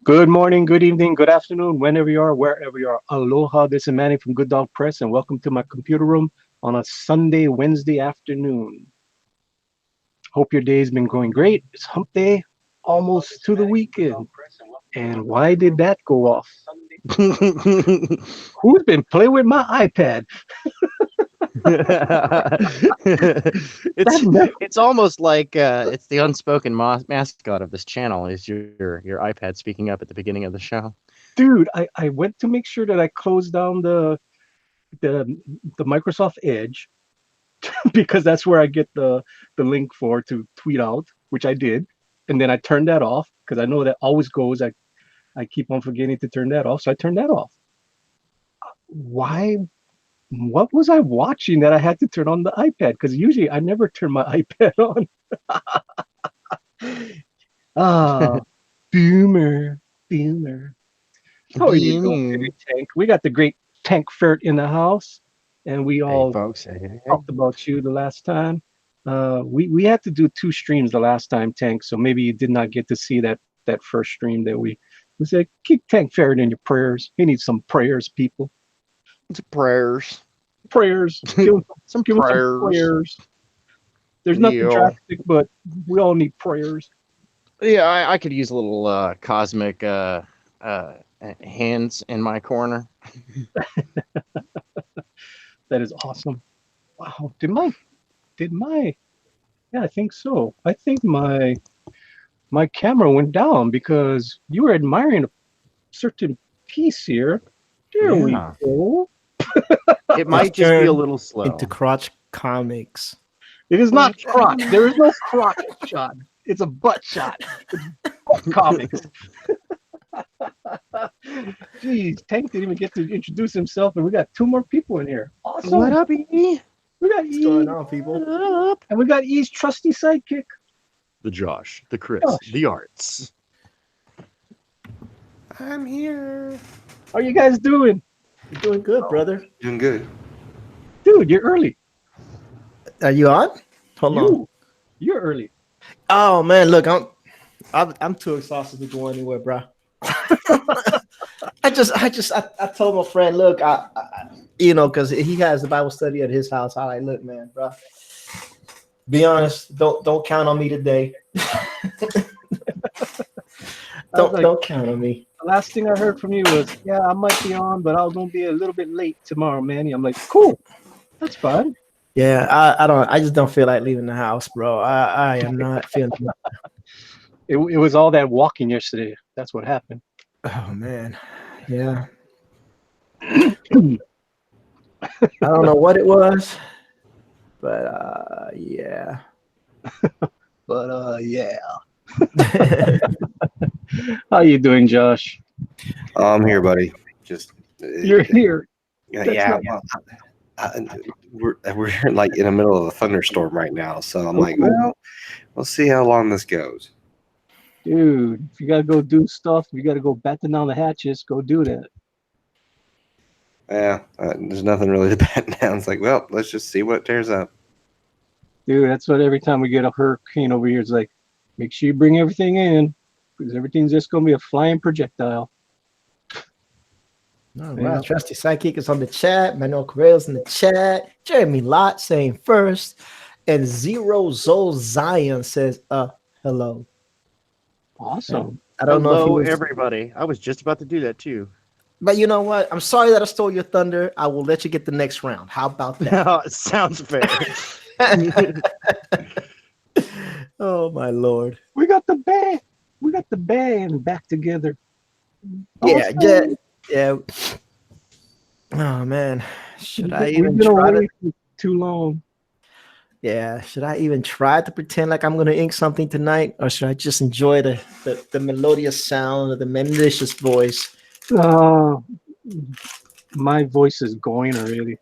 Good morning, good evening, good afternoon, whenever you are, wherever you are. Aloha, this is Manny from Good Dog Press, and welcome to my computer room on a Sunday, Wednesday afternoon. Hope your day's been going great. It's hump day, almost to the weekend. And why did that go off? Who's been playing with my iPad? it's That it's almost like it's the unspoken mascot of this channel is your iPad speaking up at the beginning of the show. dude, I went to make sure that I closed down the the Microsoft Edge because that's where I get the link for to tweet out, which I did, and then I turned that off because I know that always goes. I keep on forgetting to turn that off, so I turned that off. Why? What was I watching that I had to turn on the iPad? Because usually I never turn my iPad on. Ah, boomer, boomer. How are you doing Being today, Tank? We got the great Tank Fert in the house, and we Hey all folks, hey. talked about you the last time. We had to do two streams the last time, Tank. So maybe you did not get to see that first stream that we said keep Tank Ferret in your prayers. He needs some prayers, people. It's prayers. Prayers. Some Give him some prayers. prayers. There's nothing Yeah. drastic, but we all need prayers. Yeah, I could use a little cosmic uh hands in my corner. That is awesome. Wow. Did my yeah, I think so. I think my camera went down because you were admiring a certain piece here. There we Yeah. go. It Let's might just be a turn little slow. into crotch comics. It is not crotch. There is no crotch shot. It's a butt shot. It's butt comics. Jeez, Tank didn't even get to introduce himself, and we got two more people in here. Awesome. What up, E? We got What's going E, on, people? What up? and we got E's trusty sidekick. The Josh, the Chris, Josh. the Arts. I'm here. How you guys doing? You're doing good, brother. Doing good. Dude, you're early. Are you on? Hold on. You're early. Oh man, look, I'm too exhausted to go anywhere, bro. I told my friend, look, because he has the Bible study at his house. I like, look, man, bro. Be honest, don't count on me today. Don't count on me. The last thing I heard from you was, yeah, I might be on, but I'm gonna be a little bit late tomorrow, man. I'm like, cool, that's fine. Yeah, I just don't feel like leaving the house, bro. I am not feeling It was all that walking yesterday. That's what happened. Oh man. Yeah. I don't know what it was, but yeah. But yeah. How you doing, Josh? I'm here, buddy. Just You're here. yeah. not- We're like in the middle of a thunderstorm right now, so I'm like, well, we'll see how long this goes. Dude, if you gotta go do stuff, you gotta go batten down the hatches, go do that. Yeah, there's nothing really to batten down. It's like, well, let's just see what tears up. Dude, that's what every time we get a hurricane over here, it's like, make sure you bring everything in, because everything's just gonna be a flying projectile. All Yeah. right, Trusty Psychic is on the chat. Manuel Correa's in the chat. Jeremy Lott saying first. And Zero Zol Zion says, hello. Awesome. I don't know if Hello, he was, everybody. I was just about to do that too. but you know what? I'm sorry that I stole your thunder. I will let you get the next round. How about that? Sounds fair. Oh my lord. We got the band back together. Yeah, Awesome. yeah. Oh man. Should I We've even been try away to for too long. should I even try to pretend like I'm gonna ink something tonight? Or should I just enjoy the melodious sound of the malicious voice? My voice is going already.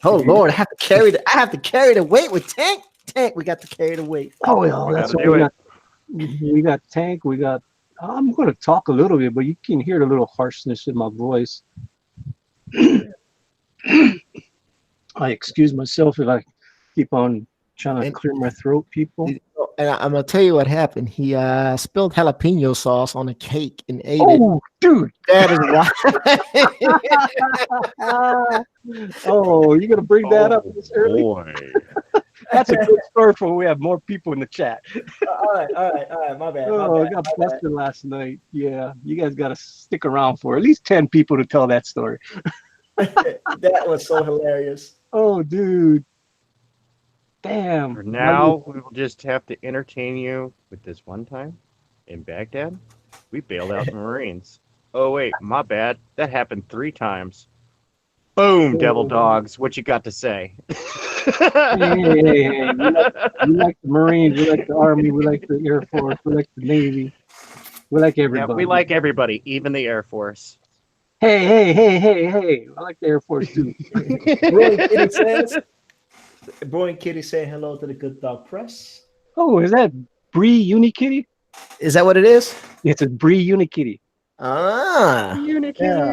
Oh Lord, I have to carry the weight with Tank. Tank, we got to carry the weight. Oh yeah, that's gotta what do we got Tank, we got I'm gonna talk a little bit, but you can hear the little harshness in my voice. I excuse myself if I keep on trying to And- clear my throat, people. and I'm gonna tell you what happened. He spilled jalapeno sauce on a cake and ate it. Oh, dude. That is why. Oh, you're gonna bring that up this early? Boy. That's a good story for when we have more people in the chat. all right. My bad. Oh, I got busted last night. Yeah, you guys got to stick around for at least 10 people to tell that story. That was so hilarious. Oh, dude. Damn. For now, we will just have to entertain you with this one time in Baghdad. We bailed out the Marines. Oh, wait, my bad. That happened 3 times. Boom, devil dogs. What you got to say? Hey. We like the Marines, we like the Army, we like the Air Force, we like the Navy. We like Yeah, everybody. we like everybody, even the Air Force. Hey. I like the Air Force too. Bro and Kitty saying hello to the Good Dog Press. Oh, is that Bree Unikitty? Is that what it is? It's a Bree Unikitty. Ah. Yeah.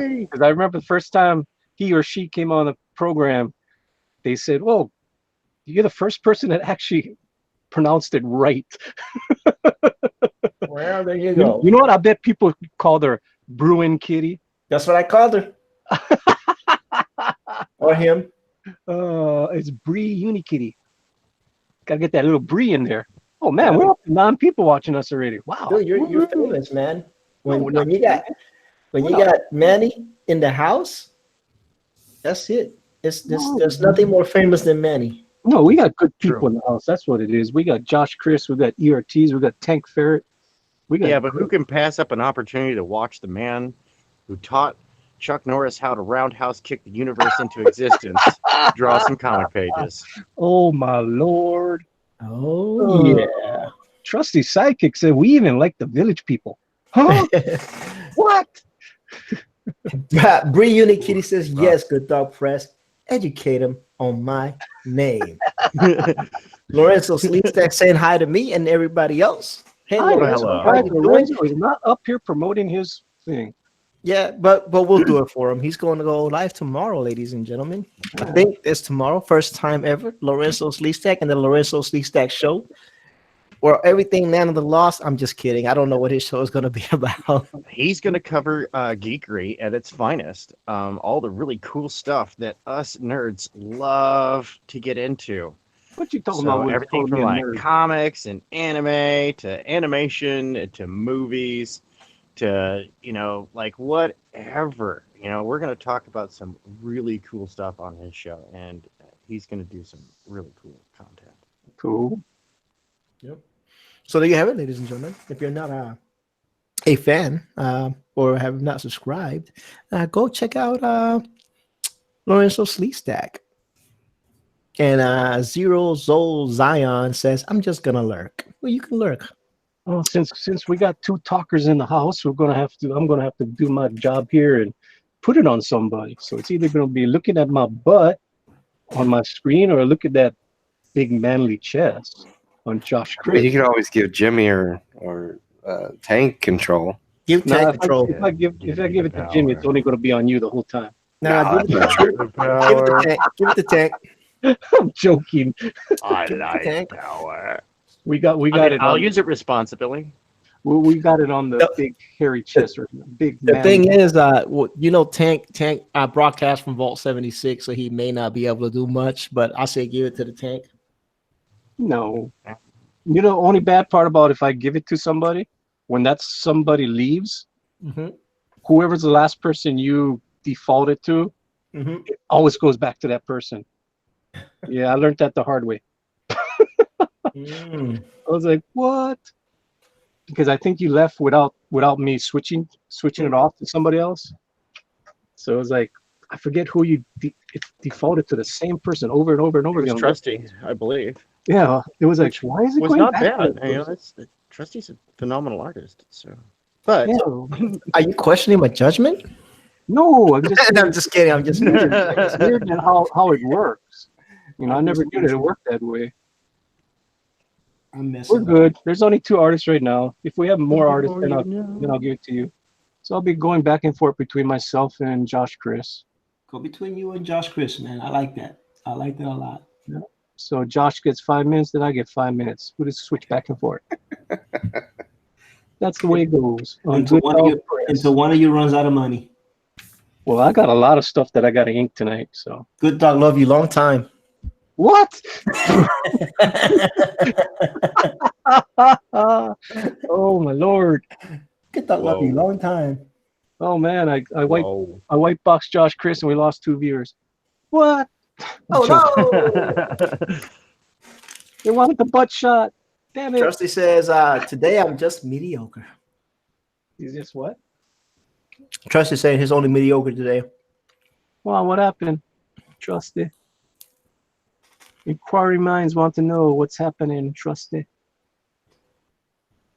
Because I remember the first time he or she came on the program, they said, "Whoa, you're the first person that actually pronounced it right." Well, there you go. You know what? I bet people called her Bruin Kitty. That's what I called her. Or him. It's Bree Unikitty. Gotta get that little Bree in there. Oh man, we're up to 9 people watching us already. Wow. Dude, you're famous, man. When No, you got Manny in the house, that's it. There's nothing more famous than Manny. No, we got good people True. in the house. That's what it is. We got Josh Chris, we got ERTs, we got Tank Ferret. We got Yeah, but who can pass up an opportunity to watch the man who taught Chuck Norris how to roundhouse kick the universe into existence draw some comic pages? Oh my lord. Oh Yeah. Trusty Sidekick said we even like the village people. Huh? What? Bree Unikitty says, yes, Good Dog Press. Educate him on my name. Lorenzo Sleepstack saying hi to me and everybody else. Hey, Hi, Lorenzo, hello. how you doing? Lorenzo is not up here promoting his thing. Yeah, but we'll do it for him. He's going to go live tomorrow, ladies and gentlemen. I think it's tomorrow, first time ever. Lorenzo Sleepstack and the Lorenzo Sleepstack Show. Or everything Man of the Lost. I'm just kidding. I don't know what his show is going to be about. He's going to cover geekery at its finest. All the really cool stuff that us nerds love to get into. What you talking So about? With everything from totally like nerd? comics and anime to animation to movies to, like whatever. We're going to talk about some really cool stuff on his show, and he's going to do some really cool content. Cool. Yep. So there you have it, ladies and gentlemen. If you're not a fan or have not subscribed, go check out Lorenzo Sleepstack. And Zero Zol Zion says, I'm just gonna lurk. Well, you can lurk. Well, since we got 2 talkers in the house, I'm gonna have to do my job here and put it on somebody. So it's either gonna be looking at my butt on my screen or look at that big manly chest on Josh But Chris. you could always give Jimmy or Tank control. Give Nah, Tank control. if I give it to Jimmy, it's only gonna be on you the whole time. Nah, give it to Tank. Give it to Tank. I'm joking. I Give it to like Tank. power. We got it. I'll on, use it responsibly. we got it on the big hairy chest or big. The manly- thing is, Tank broadcast from Vault 76, so he may not be able to do much, but I say give it to the Tank. No. Only bad part about if I give it to somebody, when that somebody leaves, whoever's the last person you defaulted to, it always goes back to that person. Yeah, I learned that the hard way. I was like, what? Because I think you left without me switching it off to somebody else. So it was like, I forget who you defaulted to the same person over and over and over It was again. Trusty, I believe. Yeah, it was like, why is it Was going not back to bad. that person? Trusty's a phenomenal artist. So, but Yeah. Are you questioning my judgment? No, I'm just I'm just kidding. I'm just kidding. it's weird that how it works. I never knew that it worked that way. I'm messing. We're good. There's only 2 artists right now. If we have more artists, then I'll give it to you. So I'll be going back and forth between myself and Josh Chris. Go between you and Josh Chris, man. I like that. I like that a lot. So Josh gets 5 minutes, then I get 5 minutes. We just switch back and forth. That's the way it goes. On until Good one of Dog you Press. until one of you runs out of money. Well, I got a lot of stuff that I got to ink tonight. So Good dog, love you long time. what? Oh my lord! Good dog, love you Whoa. long time. Oh man, I Whoa. white boxed Josh Chris and we lost 2 viewers. What? Oh no! They wanted the butt shot. Damn it! Trusty says, today I'm just mediocre. Is this what? Trusty saying he's only mediocre today. Well, what happened? Trusty. Inquiry minds want to know what's happening. Trusty.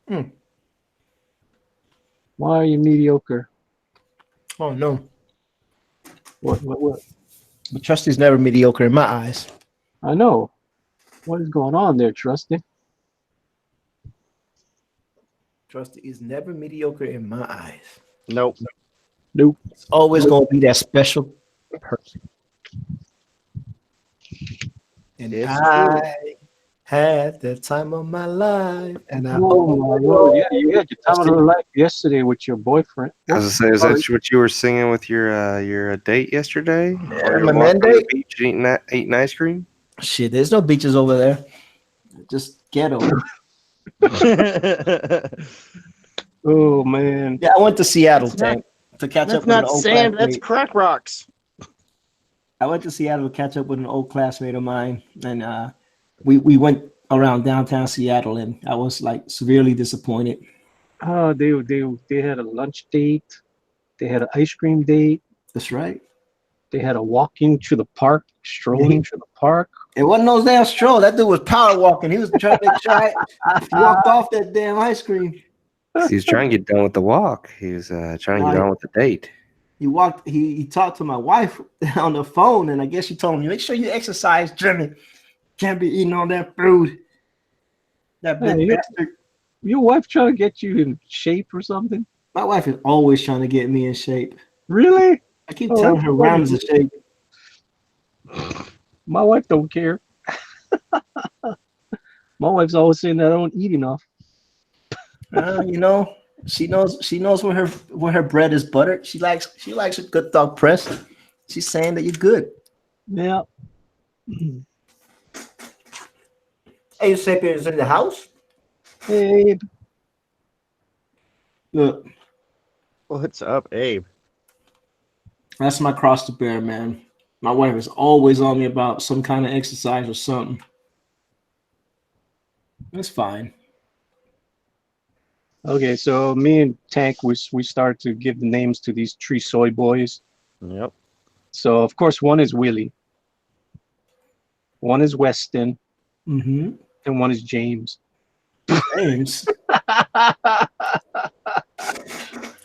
Hmm. Why are you mediocre? Oh no. What? But Trusty's never mediocre in my eyes. I know. What is going on there, Trusty? Trusty is never mediocre in my eyes. Nope. Nope. It's always going to be that special person. And It's I had the time of my life. And I Oh my lord! Yeah, you had your time of your life yesterday with your boyfriend. I was gonna say, is that what you were singing with your date yesterday? Or my you're man walking on the date? beach eating ice cream? Shit, there's no beaches over there. Just ghetto. Oh man! Yeah, I went to Seattle, That's not- Tank, to catch That's up with an not old sand. That's classmate. crack rocks. I went to Seattle to catch up with an old classmate of mine, and we went around downtown Seattle, and I was like severely disappointed. Oh, they had a lunch date. They had an ice cream date. That's right. They had a walking to the park, strolling to the park. It wasn't no damn stroll. That dude was power walking. He was trying to try. He walked off that damn ice cream. He was trying to get done with the walk. He was trying to get on with the date. He walked. He talked to my wife on the phone, and I guess she told him, "Make sure you exercise, Jimmy. Can't be eating all that food." That Hey, big bastard. Your wife trying to get you in shape or something? My wife is always trying to get me in shape. Really? I keep Oh, telling that's her round is a shape. My wife don't care. My wife's always saying that I don't eat enough. You know, she knows where her bread is buttered. She likes a good dog press. She's saying that you're good. Yeah. Hey, Sapien is in the house. Hey, Look, What's up, Abe? that's my cross to bear, man. My wife is always on me about some kind of exercise or something. That's fine. okay, so me and Tank, we started to give the names to these 3 soy boys. Yep. So of course one is Willie, one is Weston, Mm-hmm. and one is James. James.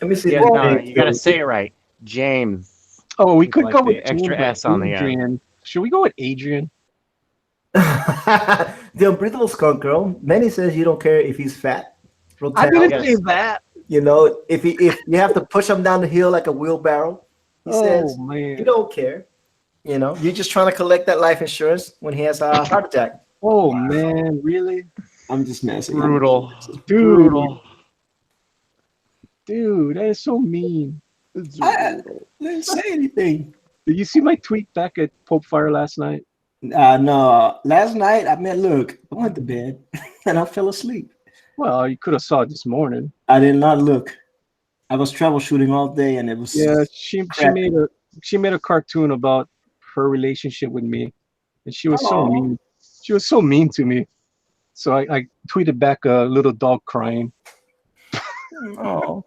Let me see. Yeah, the no, name. you gotta say it right, James. Oh, we With could like go the with extra James, S on the end. Adrian. Should we go with Adrian? The unbreathable skunk girl. Manny says you don't care if he's fat. I Rotel, didn't say that. you know, if you have to push him down the hill like a wheelbarrow, he says Oh you man. don't care. You know, you're just trying to collect that life insurance when he has a heart attack. Oh man, really? I'm just messing. Brutal. Dude, Brutal. dude, that is so mean. I didn't say anything. Did you see my tweet back at Pope Fire last night? No, last night look, I went to bed and I fell asleep. Well, you could have saw it this morning. I did not look. I was troubleshooting all day, and it was Yeah, she made a cartoon about her relationship with me, and she was so Oh. mean. She was so mean to me. So I tweeted back a little dog crying. Oh.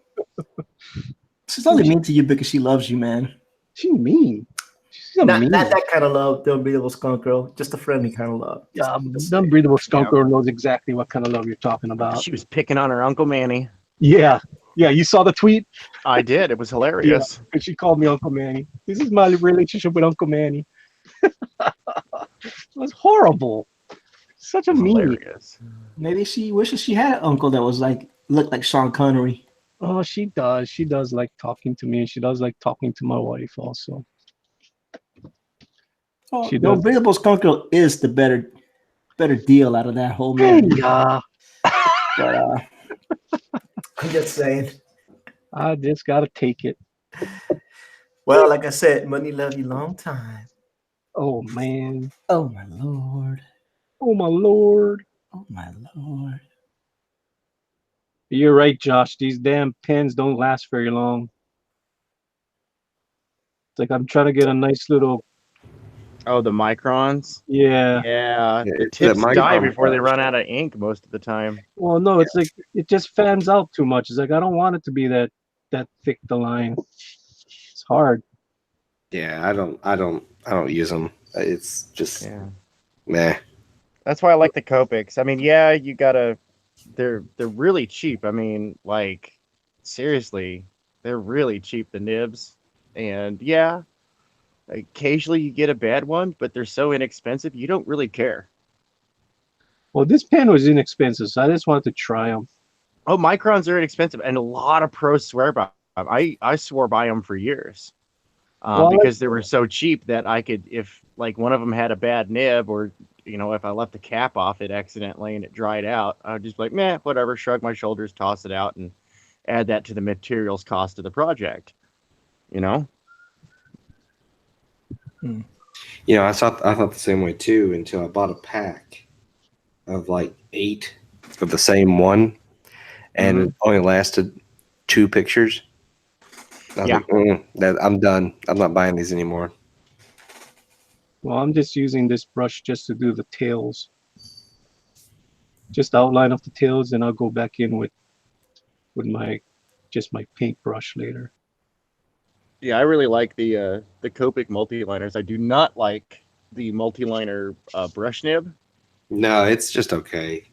She's only mean to you because she loves you, man. She mean. She's a Not mean. that kind of love, the unbeatable skunk girl. Just a friendly kind of love. The unbreathable skunk girl knows exactly what kind of love you're talking about. She was picking on her Uncle Manny. Yeah, you saw the tweet, I did. It was hilarious. and she called me Uncle Manny. This is my relationship with Uncle Manny. It was horrible. Such a It was mean. hilarious. Maybe she wishes she had an uncle that was looked like Sean Connery. Oh, she does. She does like talking to me. She does like talking to my wife also. Oh, She the does. unbeatable skunk girl is the better better deal out of that whole Hey, marriage. yeah. But I'm just saying. I just gotta take it. Well, like I said, money love you long time. Oh man. Oh my lord. Oh my lord. Oh my lord. You're right, Josh. These damn pens don't last very long. It's like I'm trying to get a nice little. Oh, the microns. Yeah. Yeah, Yeah, the it's that tips die micron before they brush. run out of ink most of the time. Well, no, it's like it just fans out too much. It's like I don't want it to be that thick. The line. It's hard. Yeah, I don't use them. It's just Yeah, meh. that's why I like the Copics. I mean, yeah, you gotta. They're really cheap. I mean, like seriously, they're really cheap. The nibs, and yeah, occasionally you get a bad one, but they're so inexpensive you don't really care. Well, this pen was inexpensive, so I just wanted to try them. Oh, microns are inexpensive, and a lot of pros swear by them. I swore by them for years. Well, I like, Because they were so cheap that I could, if like one of them had a bad nib, or if I left the cap off it accidentally and it dried out, I'd just be like, meh, whatever, shrug my shoulders, toss it out, and add that to the materials cost of the project. You know? I thought the same way too until I bought a pack of like 8 of the same one, and it only lasted 2 pictures. I was Yeah. like, that I'm done. I'm not buying these anymore. well, I'm just using this brush just to do the tails, just the outline of the tails, and I'll go back in with my paintbrush later. Yeah, I really like the Copic multi-liners. I do not like the multi-liner brush nib. No, it's just okay.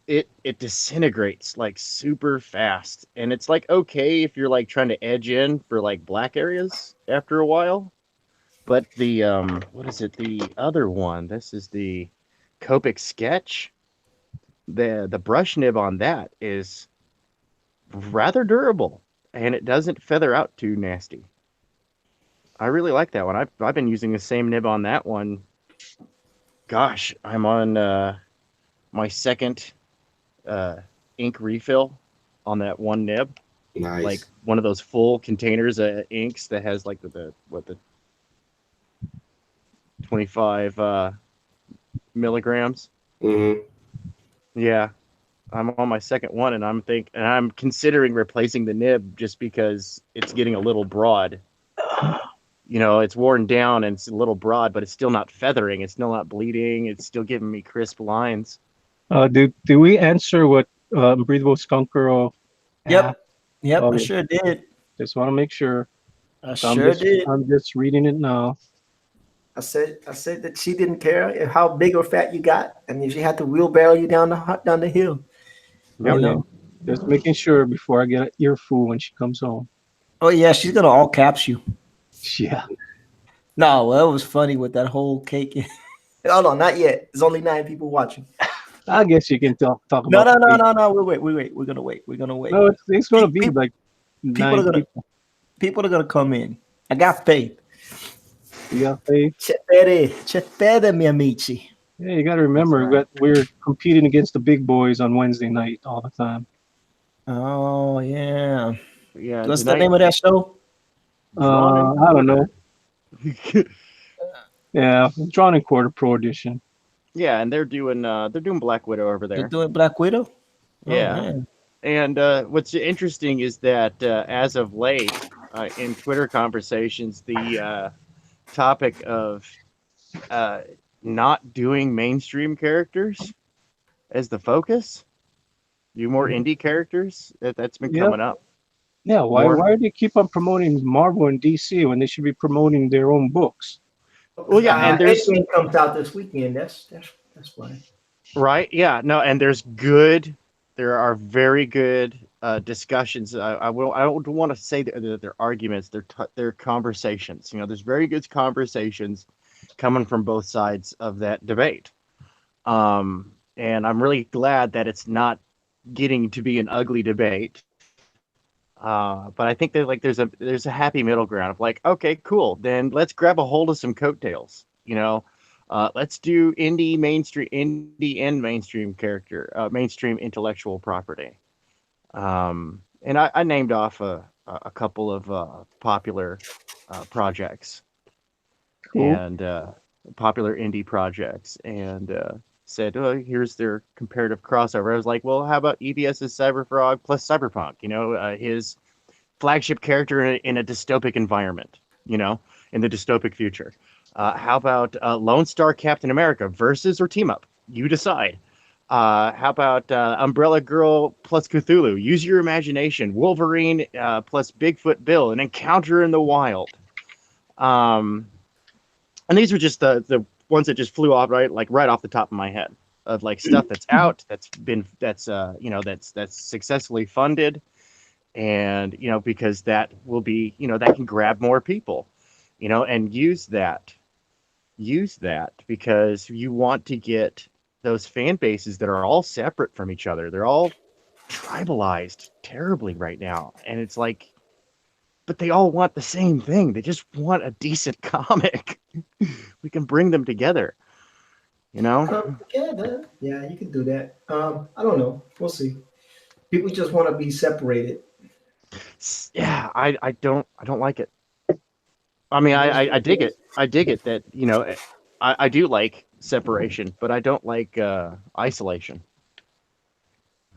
It disintegrates like super fast, and it's like okay if you're like trying to edge in for like black areas after a while, but the what is it, the other one, this is the Copic sketch, the brush nib on that is rather durable, and it doesn't feather out too nasty. I really like that one. I've been using the same nib on that one. Gosh, I'm on my second uh, ink refill on that one nib, like Nice. one of those full containers of inks that has like the 25 milligrams. hmm Yeah, I'm on my second one, and I'm considering replacing the nib just because it's getting a little broad. It's worn down and it's a little broad, but it's still not feathering. It's still not bleeding. It's still giving me crisp lines. Do we answer what Breathable Skunk Girl asked? Yep. Yep. I Oh, sure did. just want to make sure. I So I'm sure just did. I'm just reading it now. I said that she didn't care how big or fat you got, and if she had to wheelbarrow you down the hill. Yep. You know. Just making sure before I get an earful when she comes home. Oh yeah, she's gonna all caps you. Yeah. No, well, it was funny with that whole cake. Hold on, not yet. There's only 9 people watching. I guess you can talk No, about no, the no, cake. no, no. We wait. We're gonna wait. We're gonna wait. No, it's gonna be People, like people are 9 gonna people. people are gonna come in. I got faith. You got faith? C'è fede, mi amici. Yeah, you got to remember That's right. we're competing against the big boys on Wednesday night all the time. Oh yeah. Yeah, What's the tonight, name of that show? drawn and I don't know. quarter. Yeah, Drawn and Quarter Pro Edition. Yeah, and they're doing Black Widow over They're there. doing Black Widow. Oh Yeah. man. And what's interesting is that as of late, in Twitter conversations, the topic of uh, not doing mainstream characters as the focus, do more Mhm. indie characters, that's been Yep. coming up Yeah. Why more. do they keep on promoting Marvel and DC when they should be promoting their own books? Well, yeah, and there's X-Men comes out this weekend. That's why. right, yeah, no, and there are very good discussions. I don't want to say that they're arguments. They're conversations. There's very good conversations coming from both sides of that debate. And I'm really glad that it's not getting to be an ugly debate. But I think that like there's a happy middle ground of like, okay, cool, then let's grab a hold of some coattails. Let's do indie and mainstream character, mainstream intellectual property. And I named off a couple of popular projects Cool. and popular indie projects, and said, "Oh, here's their comparative crossover." I was like, "Well, how about EBS's Cyberfrog plus Cyberpunk? His flagship character in a dystopic environment. In the dystopic future. How about Lone Star Captain America versus or team up? You decide." How about Umbrella Girl plus Cthulhu? Use your imagination. Wolverine plus Bigfoot Bill, an encounter in the wild. Um, and these are just the ones that just flew off right off the top of my head of like stuff that's out, that's successfully funded, and because that will be that can grab more people, and use that because you want to get those fan bases that are all separate from each other. They're all tribalized terribly right now, and it's like, but they all want the same thing. They just want a decent comic. We can bring them together, you know? Together. Yeah, you can do that. I don't know. We'll see. People just want to be separated. Yeah, I don't like it. I mean, I dig it. I dig it that, I do like separation, but I don't like isolation,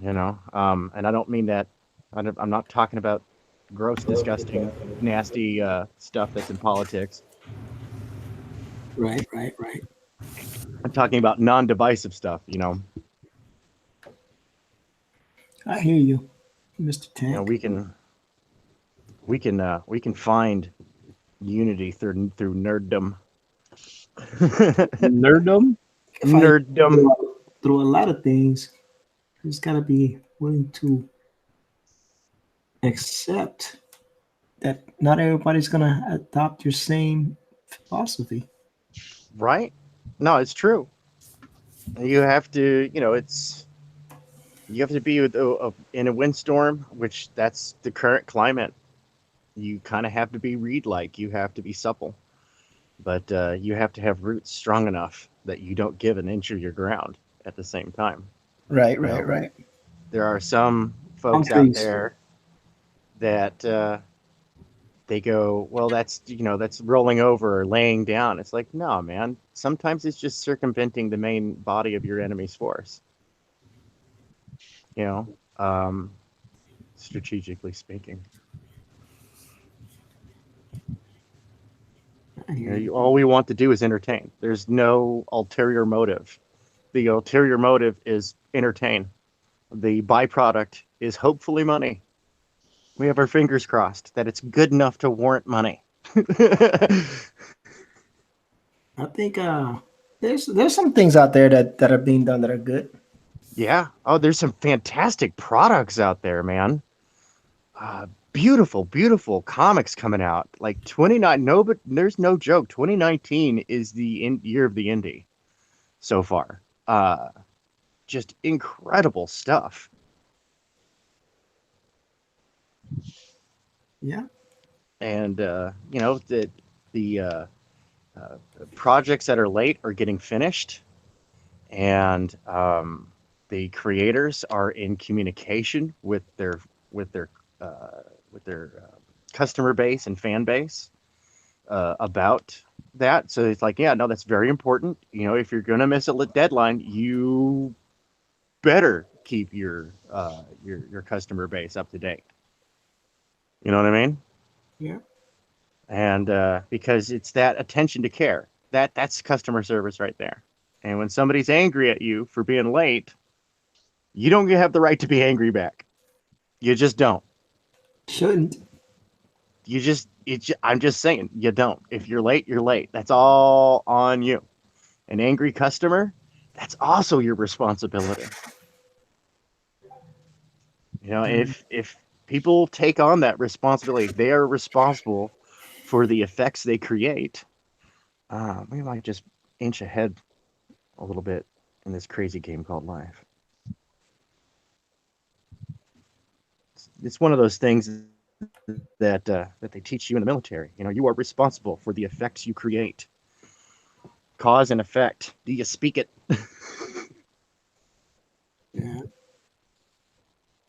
and I don't mean that. I'm not talking about gross, disgusting, nasty stuff that's in politics. Right, right, right. I'm talking about non-divisive stuff. I hear you, Mr. Tank. We can find unity through nerddom. Nerdum. If I Nerddom. through a lot of things, you just gotta be willing to accept that not everybody's gonna adopt your same philosophy. Right? No, it's true. You have to, you have to be in a windstorm, which that's the current climate. You kind of have to be reed-like. You have to be supple, but you have to have roots strong enough that you don't give an inch of your ground at the same time. Right, You right, know, right. there are some folks out Boundaries. there that they go, well, that's rolling over or laying down. It's like, no, man. Sometimes it's just circumventing the main body of your enemy's force. You know, um, strategically speaking. I hear you. All we want to do is entertain. There's no ulterior motive. The ulterior motive is entertain. The byproduct is hopefully money. We have our fingers crossed that it's good enough to warrant money. I think there's some things out there that are being done that are good. Yeah. Oh, there's some fantastic products out there, man. Beautiful, beautiful comics coming out. Like 29. No, but there's no joke. 2019 is the year of the indie so far. Just incredible stuff. Yeah. And the uh, projects that are late are getting finished, and the creators are in communication with their uh, with their customer base and fan base about that. So it's like, yeah, no, that's very important. If you're gonna miss a deadline, you better keep your customer base up to date. You know what I mean? Yeah. And because it's that attention to care, that's customer service right there. And when somebody's angry at you for being late, you don't have the right to be angry back. You just don't. Shouldn't. I'm just saying, you don't. If you're late, you're late. That's all on you. An angry customer, that's also your responsibility. If people take on that responsibility, they are responsible for the effects they create. We might just inch ahead a little bit in this crazy game called life. It's one of those things that they teach you in the military. You are responsible for the effects you create. cause and effect. Do you speak it? Yeah.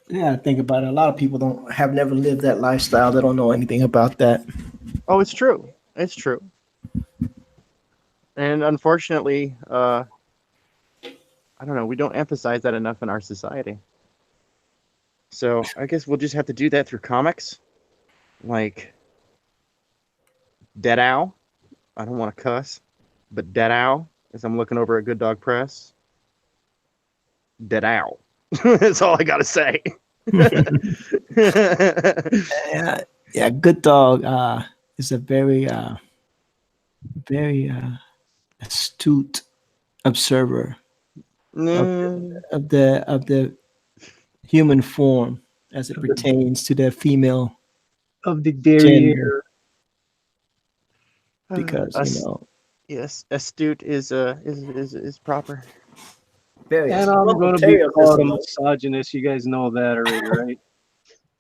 Yeah, think about it. A lot of people have never lived that lifestyle. They don't know anything about that. Oh, it's true. It's true. And unfortunately, I don't know, we don't emphasize that enough in our society. So I guess we'll just have to do that through comics, like Dead Owl. I don't want to cuss, but Dead Owl, as I'm looking over at Good Dog Press, Dead Owl. That's all I gotta say. Yeah, yeah. Good Dog is a very, very astute observer of, Mm, of the human form as it pertains to the female Of the gender, derriere. because yes, astute is proper. very And astute. I'm Well, gonna be Ontario called a doesn't know. misogynist. You guys know that already, right?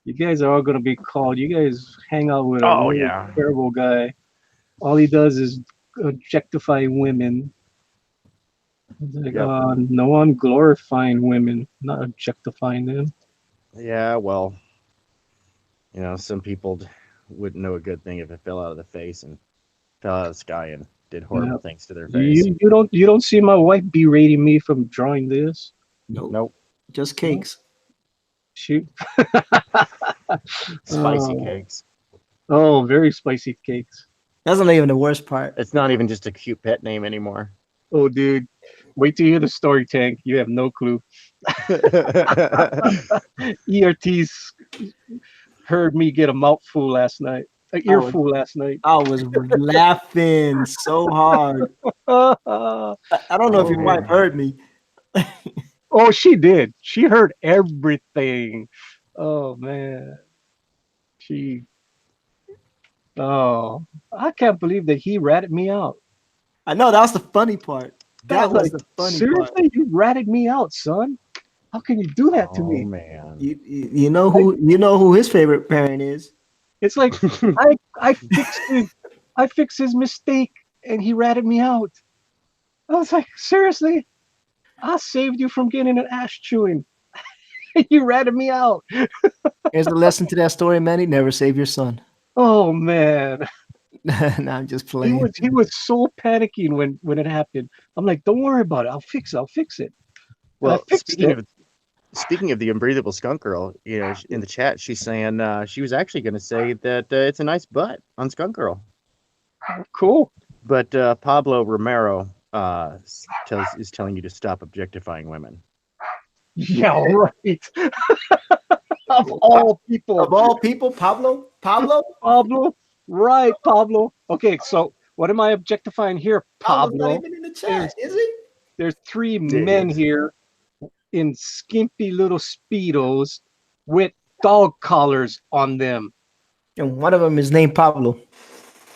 You guys are all gonna be called. You guys hang out with a Oh really yeah. terrible guy. All he does is objectify women. It's like, Yep. no, I'm glorifying women, not objectifying them. Yeah, well, some people wouldn't know a good thing if it fell out of the face and fell out of the sky and did horrible Yeah. things to their face. You don't see my wife berating me from drawing this. Nope, Nope. just cakes. She Spicy oh, cakes. oh, very spicy cakes. That's not even the worst part. It's not even just a cute pet name anymore. Oh, dude, wait till you hear the story, Tank. You have no clue. ERT's heard me get a mouthful last night, an earful last night. I was laughing so hard. Oh, I don't know if your wife heard me. she did. She heard everything. Oh man, she. Oh, I can't believe that he ratted me out. I know that was the funny part. I That was like, the funny seriously, part. you ratted me out, son. How can you do that to Oh me? man. You know who his favorite parent is. It's like I fixed his mistake and he ratted me out. I was like, seriously, I saved you from getting an ass chewing. You ratted me out. Here's the lesson to that story, Manny. Never save your son. Oh man, Nah, I'm just he playing. was so panicking when it happened. I'm like, don't worry about it. I'll fix it. And I Well, fixed it. speaking of the unbreathable skunk girl, in the chat, she's saying she was actually going to say that it's a nice butt on Skunk Girl, Cool. but Pablo Romero is telling you to stop objectifying women. Yeah, right. Of all people. Of all people, Pablo? Pablo. Right, Pablo. Okay, so what am I objectifying here, Pablo's not Pablo? even in the chat, is he? There's three men here in skimpy little speedos with dog collars on them. And one of them is named Pablo.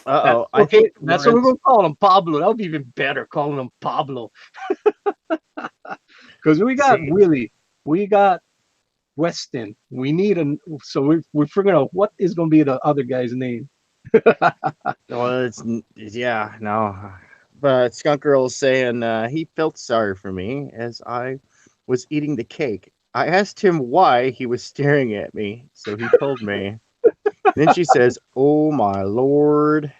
Uh-oh. I Okay, think that's what we're gonna call him, Pablo. That would be even better, calling him Pablo. Because we got See. Willie, we got Weston. We need so we're figuring out what is gonna be the other guy's name. Well, no. But Skunk Girl is saying he felt sorry for me as I was eating the cake. I asked him why he was staring at me, so he told me. Then she says, "Oh my lord,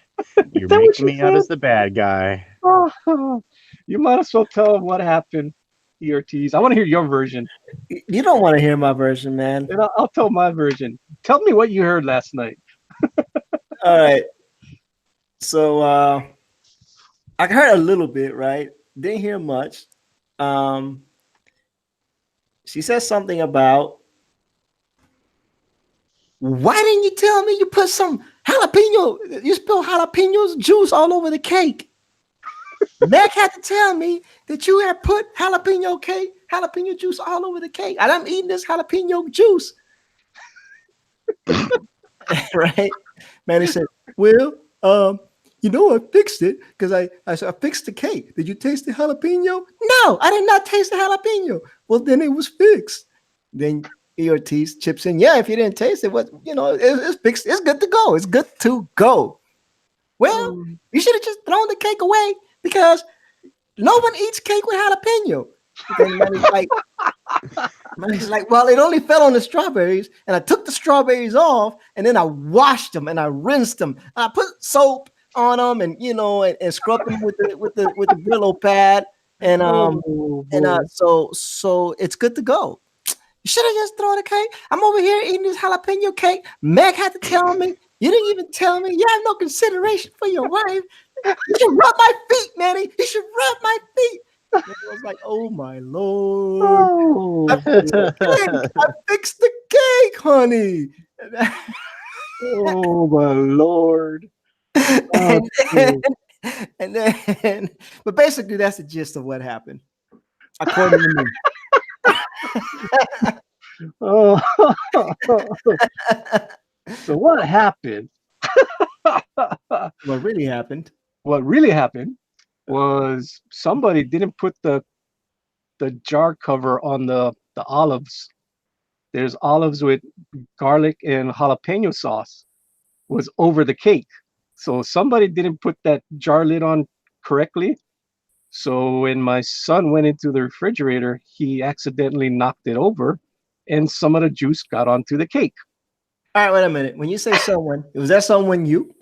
you're that what making she me out said? as the bad guy." Oh, you might as well tell him what happened, ERTs. I want to hear your version. You don't want to hear my version, man. And I'll tell my version. Tell me what you heard last night. All right. So I heard a little bit, right? Didn't hear much. She says something about, why didn't you tell me you put some you spilled jalapeno juice all over the cake? Mac had to tell me that you had put jalapeno juice all over the cake. And I'm eating this jalapeno juice. Right? Man, he said, well, I fixed it because I fixed the cake. Did you taste the jalapeno? No, I did not taste the jalapeno. Well, then it was fixed. Then ERTs chips in. Yeah, if you didn't taste it, it's fixed. It's good to go. It's good to go. Well, you should have just thrown the cake away because no one eats cake with jalapeno. Then Manny's like, well, it only fell on the strawberries, and I took the strawberries off, and then I washed them and I rinsed them. I put soap on them, and and scrubbed them with the Brillo pad, and Oh boy. so it's good to go. You should have just thrown the cake. I'm over here eating this jalapeno cake. Meg had to tell me. You didn't even tell me. You have no consideration for your wife. You should rub my feet, Manny. You should rub my feet. And I was like, oh my Lord. Oh, I fixed the cake. I fixed the cake, honey. oh my Lord. Oh, And then, and then, but basically, that's the gist of what happened, according to me. oh. So what happened? What really happened? What really happened was somebody didn't put the jar cover on the olives. There's olives with garlic and jalapeno sauce was over the cake. So somebody didn't put that jar lid on correctly. So when my son went into the refrigerator, he accidentally knocked it over and some of the juice got onto the cake. All right, wait a minute. When you say someone, was that someone you?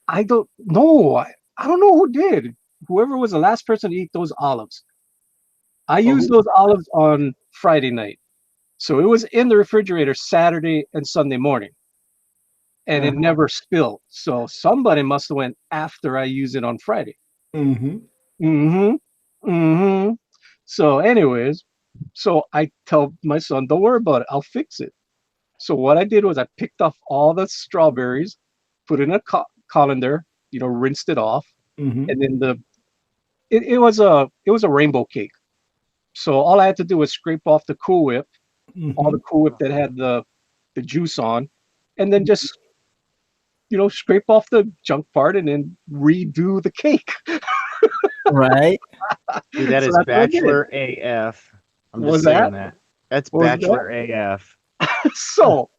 I don't know. I don't know who did. Whoever was the last person to eat those olives. I Oh, used those olives on Friday night. So it was in the refrigerator Saturday and Sunday morning. And it never spilled. So somebody must have went after I used it on Friday. Mm-hmm. Mm-hmm. Mm-hmm. So anyways, so I tell my son, don't worry about it. I'll fix it. So what I did was I picked off all the strawberries, put it in a colander, rinsed it off, Mm-hmm. and then it was a rainbow cake. So all I had to do was scrape off the Cool Whip, all the Cool Whip that had the juice on, and then just scrape off the junk part and then redo the cake. Right. Dude, that So is that's what I did. Bachelor AF. I'm What was just saying that? that. That's What was that? Bachelor AF. So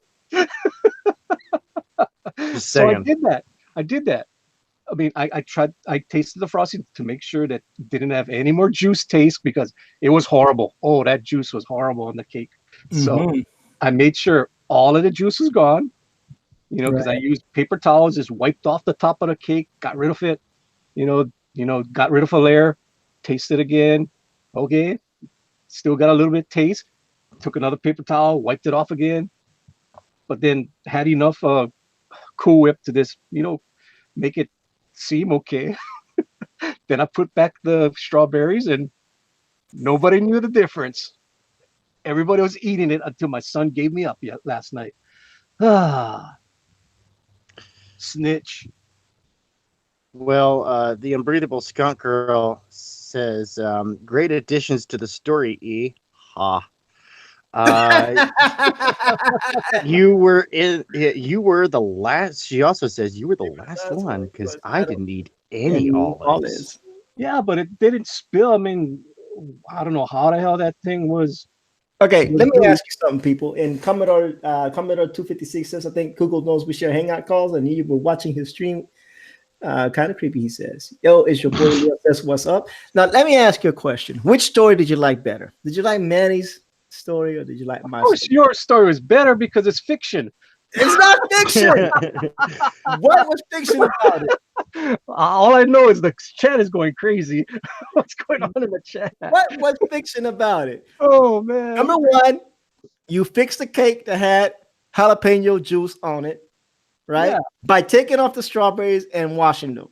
Just so I saying. did that. I did that. I mean, I tasted the frosting to make sure that it didn't have any more juice taste because it was horrible. Oh, that juice was horrible on the cake. So Mm-hmm. I made sure all of the juice was gone, because I Right. used paper towels, just wiped off the top of the cake, got rid of it, got rid of a layer, tasted again. Okay, still got a little bit of taste. Took another paper towel, wiped it off again, but then had enough Cool Whip to just, make it seem okay. Then I put back the strawberries and nobody knew the difference. Everybody was eating it until my son gave me up last night. Ah, snitch. Well, the Unbreathable Skunk Girl says, great additions to the story, E. Ha. You were the last. She also says you were the last That's one what it because was. I didn't need any All olives. Yeah, but it didn't spill. I mean, I don't know how the hell that thing was. Okay, let me Dude. ask you something, people. In Commodore 256 says, I think Google knows we share hangout calls, and you were watching his stream. Kind of creepy, he says. Yo, it's your boy Leo says, what's up? Now, let me ask you a question. Which story did you like better? Did you like Manny's story or did you like my Of course, story? your story was better because it's fiction. It's not fiction. What was fiction about it? All I know is the chat is going crazy. What's going on in the chat? What was fiction about it? Oh man. Number one, you fixed the cake that had jalapeno juice on it, right? Yeah. By taking off the strawberries and washing them.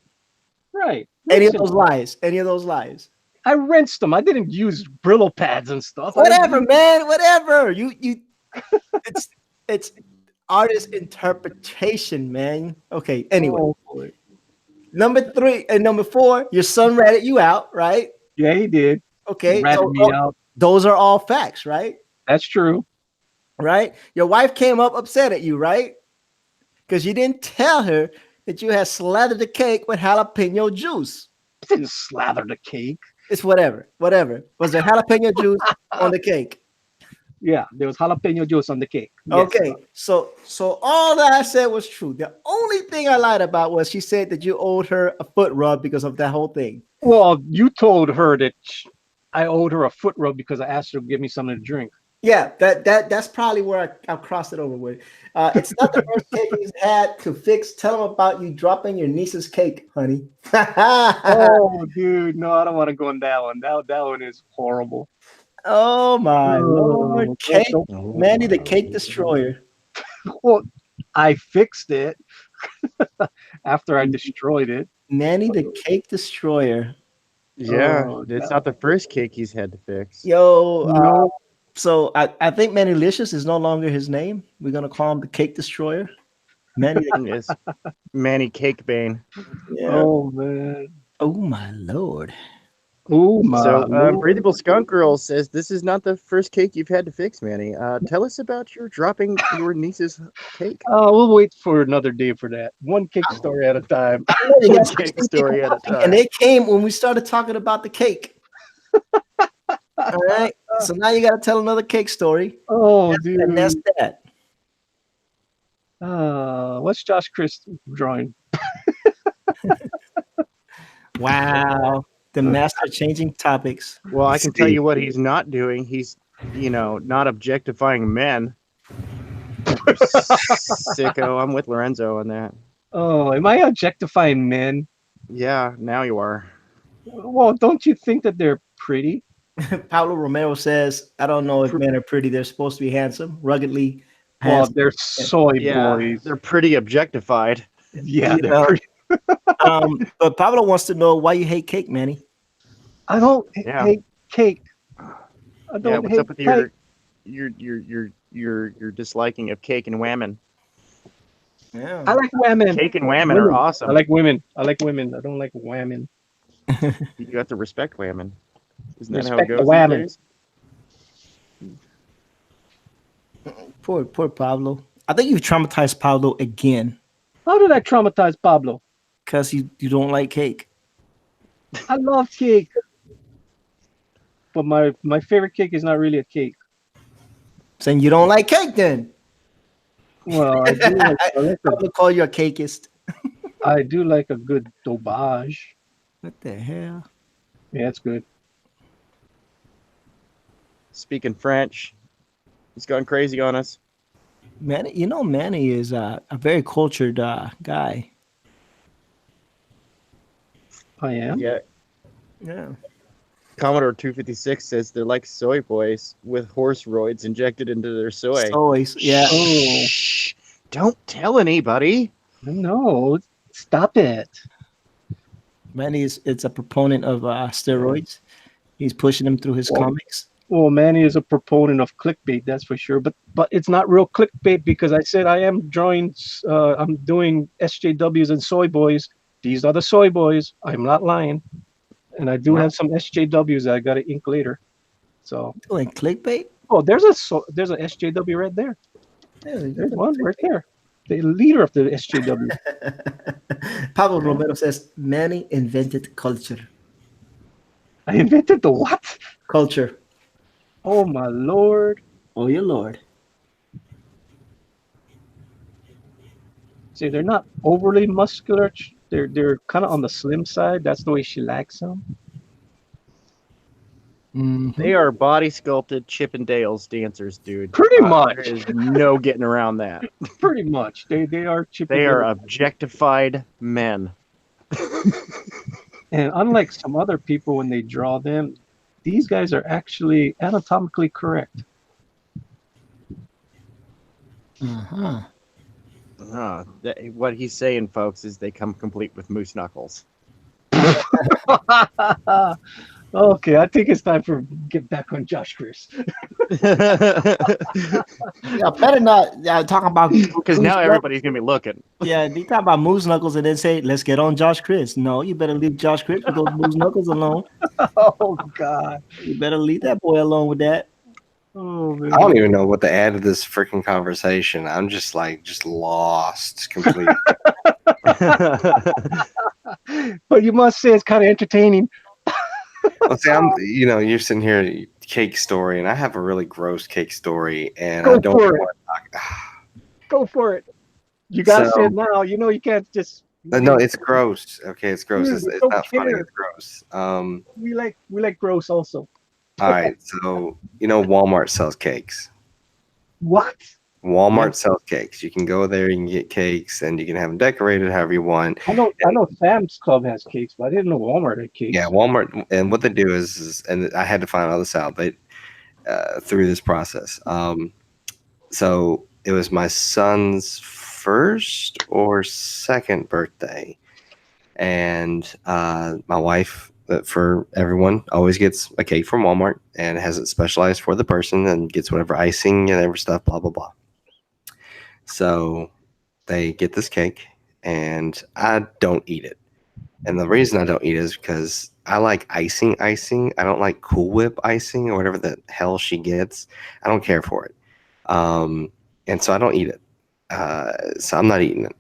Right. Any of Listen, those lies. Any of those lies. I rinsed them. I didn't use Brillo pads and stuff. Whatever, man. Whatever. You it's artist interpretation, man. Okay. Anyway, Oh, boy. number three and number four, your son ratted you out, right? Yeah, he did. Okay. Ratted So me out. those are all facts, right? That's true. Right? Your wife came up upset at you, right? Because you didn't tell her that you had slathered the cake with jalapeno juice. I didn't slather the cake. It's whatever. Whatever. Was there jalapeno juice on the cake? Yeah, there was jalapeno juice on the cake. Yes. Okay, so all that I said was true. The only thing I lied about was she said that you owed her a foot rub because of that whole thing. Well, you told her that I owed her a foot rub because I asked her to give me something to drink. Yeah, that's probably where I crossed it over with. It's not the first cake he's had to fix. Tell him about you dropping your niece's cake, honey. Oh, dude, no, I don't want to go on that one. That one is horrible. Oh my lord, Oh, cake, Oh, Manny the my cake Lord. destroyer. well, I fixed it after I destroyed it. Manny the cake destroyer. Yeah, Oh, it's not the first cake he's had to fix. Yo, no. so I think Manny Licious is no longer his name. We're gonna call him the cake destroyer. Manny, It's Manny Cakebane. yeah. Oh man. Oh my lord. Oh my So, lord. Breathable Skunk Girl says this is not the first cake you've had to fix, Manny. Tell us about your dropping your niece's cake. We'll wait for another day for that. One cake story at a time. I know you One got cake 16 people story at a watching, time. and they came when we started talking about the cake. All right. So now you got to tell another cake story, Oh, and that's dude. that. What's Josh Chris drawing? Wow. The master changing topics. Well, I can tell See, you what he's not doing. He's, not objectifying men. You sicko. I'm with Lorenzo on that. Oh, am I objectifying men? Yeah, now you are. Well, don't you think that they're pretty? Paulo Romero says, I don't know if Pr- men are pretty. They're supposed to be handsome, ruggedly Well, handsome. they're soy Yeah, boys. they're pretty objectified. Yeah, they're Yeah. pretty. But Pablo wants to know why you hate cake, Manny. I don't Yeah. hate cake. I Yeah, don't what's hate up with cake. your disliking of cake and whammon? Yeah. I like women. Cake and whammon are Women. awesome. I like women. I like women. I don't like women. You have to respect whammon. Isn't that how it Respect the goes these whammon. days? Poor Pablo. I think you've traumatized Pablo again How did I traumatize Pablo? because you don't like cake. I love cake, but my favorite cake is not really a cake. Saying you don't like cake then. Well, I do like Pablo call you a cakeist. I do like a good dobage. What the hell? Yeah, it's good. Speaking French, he's gone crazy on us. Manny, Manny is a very cultured guy. I am. Yeah. Yeah. Commodore 256 says they're like soy boys with horse roids injected into their soy. Always, yeah. Oh Shh! Don't tell anybody. no! Stop it. Manny it's a proponent of steroids. He's pushing them through his Well, comics. Well, Manny is a proponent of clickbait, that's for sure. But it's not real clickbait because I said I am drawing. I'm doing SJWs and Soy Boys. These are the Soy Boys. I'm not lying, and I do have some SJWs that I got to ink later. So, Doing clickbait? oh, there's a SJW right there. Yeah, you There's got one right there. The leader of the SJW. Pablo Romero says Manny invented culture. I invented the what? Culture. Oh my lord! Oh, your lord. See, they're not overly muscular. They're kind of on the slim side. That's the way she likes them. Mhm. They are body sculpted Chippendales dancers, dude. Pretty much. There is no getting around that. Pretty much. They are chippy. They are objectified men. And unlike some other people when they draw them, these guys are actually anatomically correct. Uh-huh. What he's saying, folks, is they come complete with moose knuckles. Okay, I think it's time for get back on Josh Chris. Yeah, better not talk about Because now everybody's gonna be looking. Yeah, they talk about moose knuckles and then say, "Let's get on Josh Chris." No, you better leave Josh Chris with those moose knuckles alone. Oh God. You better leave that boy alone with that. Oh man. I don't even know what to add to this freaking conversation. I'm just lost completely. But you must say it's kind of entertaining. Well, see, you're sitting here, cake story, and I have a really gross cake story, and Go I don't for it. want to talk. Go for it. You gotta So- say it now. You know you can't just No, it's gross. Okay, it's gross. Dude, It's, we it's don't not funny. care. It's gross. We like gross also. All right. So Walmart sells cakes. What? Walmart Yeah. sells cakes. You can go there, you can get cakes, and you can have them decorated however you want. I know Sam's Club has cakes, but I didn't know Walmart had Yeah, cakes. Walmart, and what they do is and I had to find all this out. They through this process. So it was my son's first or second birthday, and my wife, for everyone, always gets a cake from Walmart and has it specialized for the person and gets whatever icing and every stuff, blah blah blah. So they get this cake, and I don't eat it. And the reason I don't eat it is because I like icing. I don't like Cool Whip icing or whatever the hell she gets. I don't care for it. And so I don't eat it. So I'm not eating it.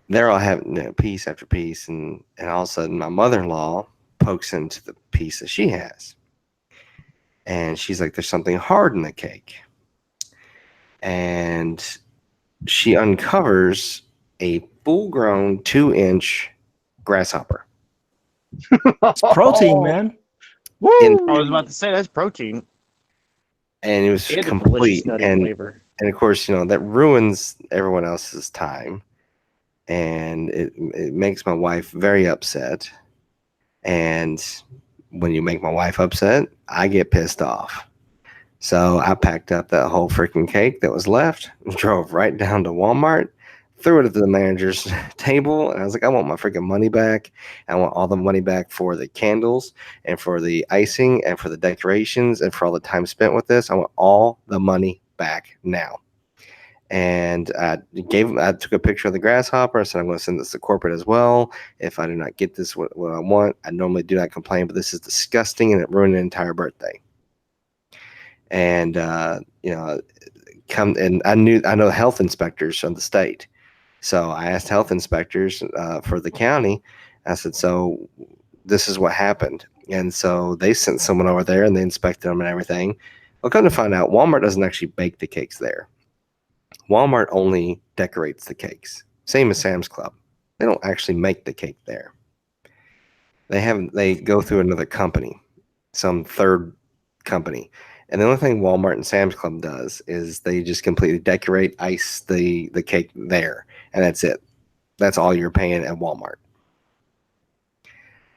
They're all having piece after piece, and all of a sudden my mother-in-law pokes into the piece that she has, and she's like, "There's something hard in the cake," and she uncovers a full-grown 2-inch grasshopper. It's protein, man. In, I was Woo! about to say that's protein and it was and a delicious complete, nutty and flavor. of course that ruins everyone else's time, and it makes my wife very upset. And when you make my wife upset, I get pissed off. So I packed up that whole freaking cake that was left, drove right down to Walmart, threw it at the manager's table, and I was like, I want my freaking money back. I want all the money back for the candles and for the icing and for the decorations and for all the time spent with this. I want all the money back now. And I took a picture of the grasshopper. I said, I'm going to send this to corporate as well. If I do not get this what I want, I normally do not complain, but this is disgusting and it ruined an entire birthday. And I know health inspectors from the state, so I asked health inspectors for the county. I said, so this is what happened, and so they sent someone over there and they inspected them and everything. Well, come to find out, Walmart doesn't actually bake the cakes there. Walmart only decorates the cakes, same as Sam's Club. They don't actually make the cake there. They go through another company, some third company. And the only thing Walmart and Sam's Club does is they just completely decorate, ice the cake there, and that's it. That's all you're paying at Walmart.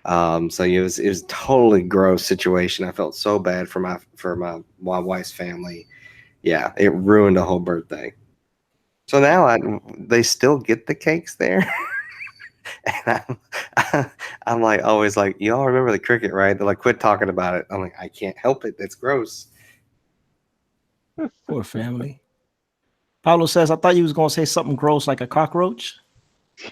So it was a totally gross situation. I felt so bad for my wife's family. Yeah, it ruined the whole birthday. So now they still get the cakes there. And I'm like always like, y'all remember the cricket, right? They're like, quit talking about it. I'm like, I can't help it. It's gross. Poor family. Paulo says, I thought you was gonna say something gross like a cockroach.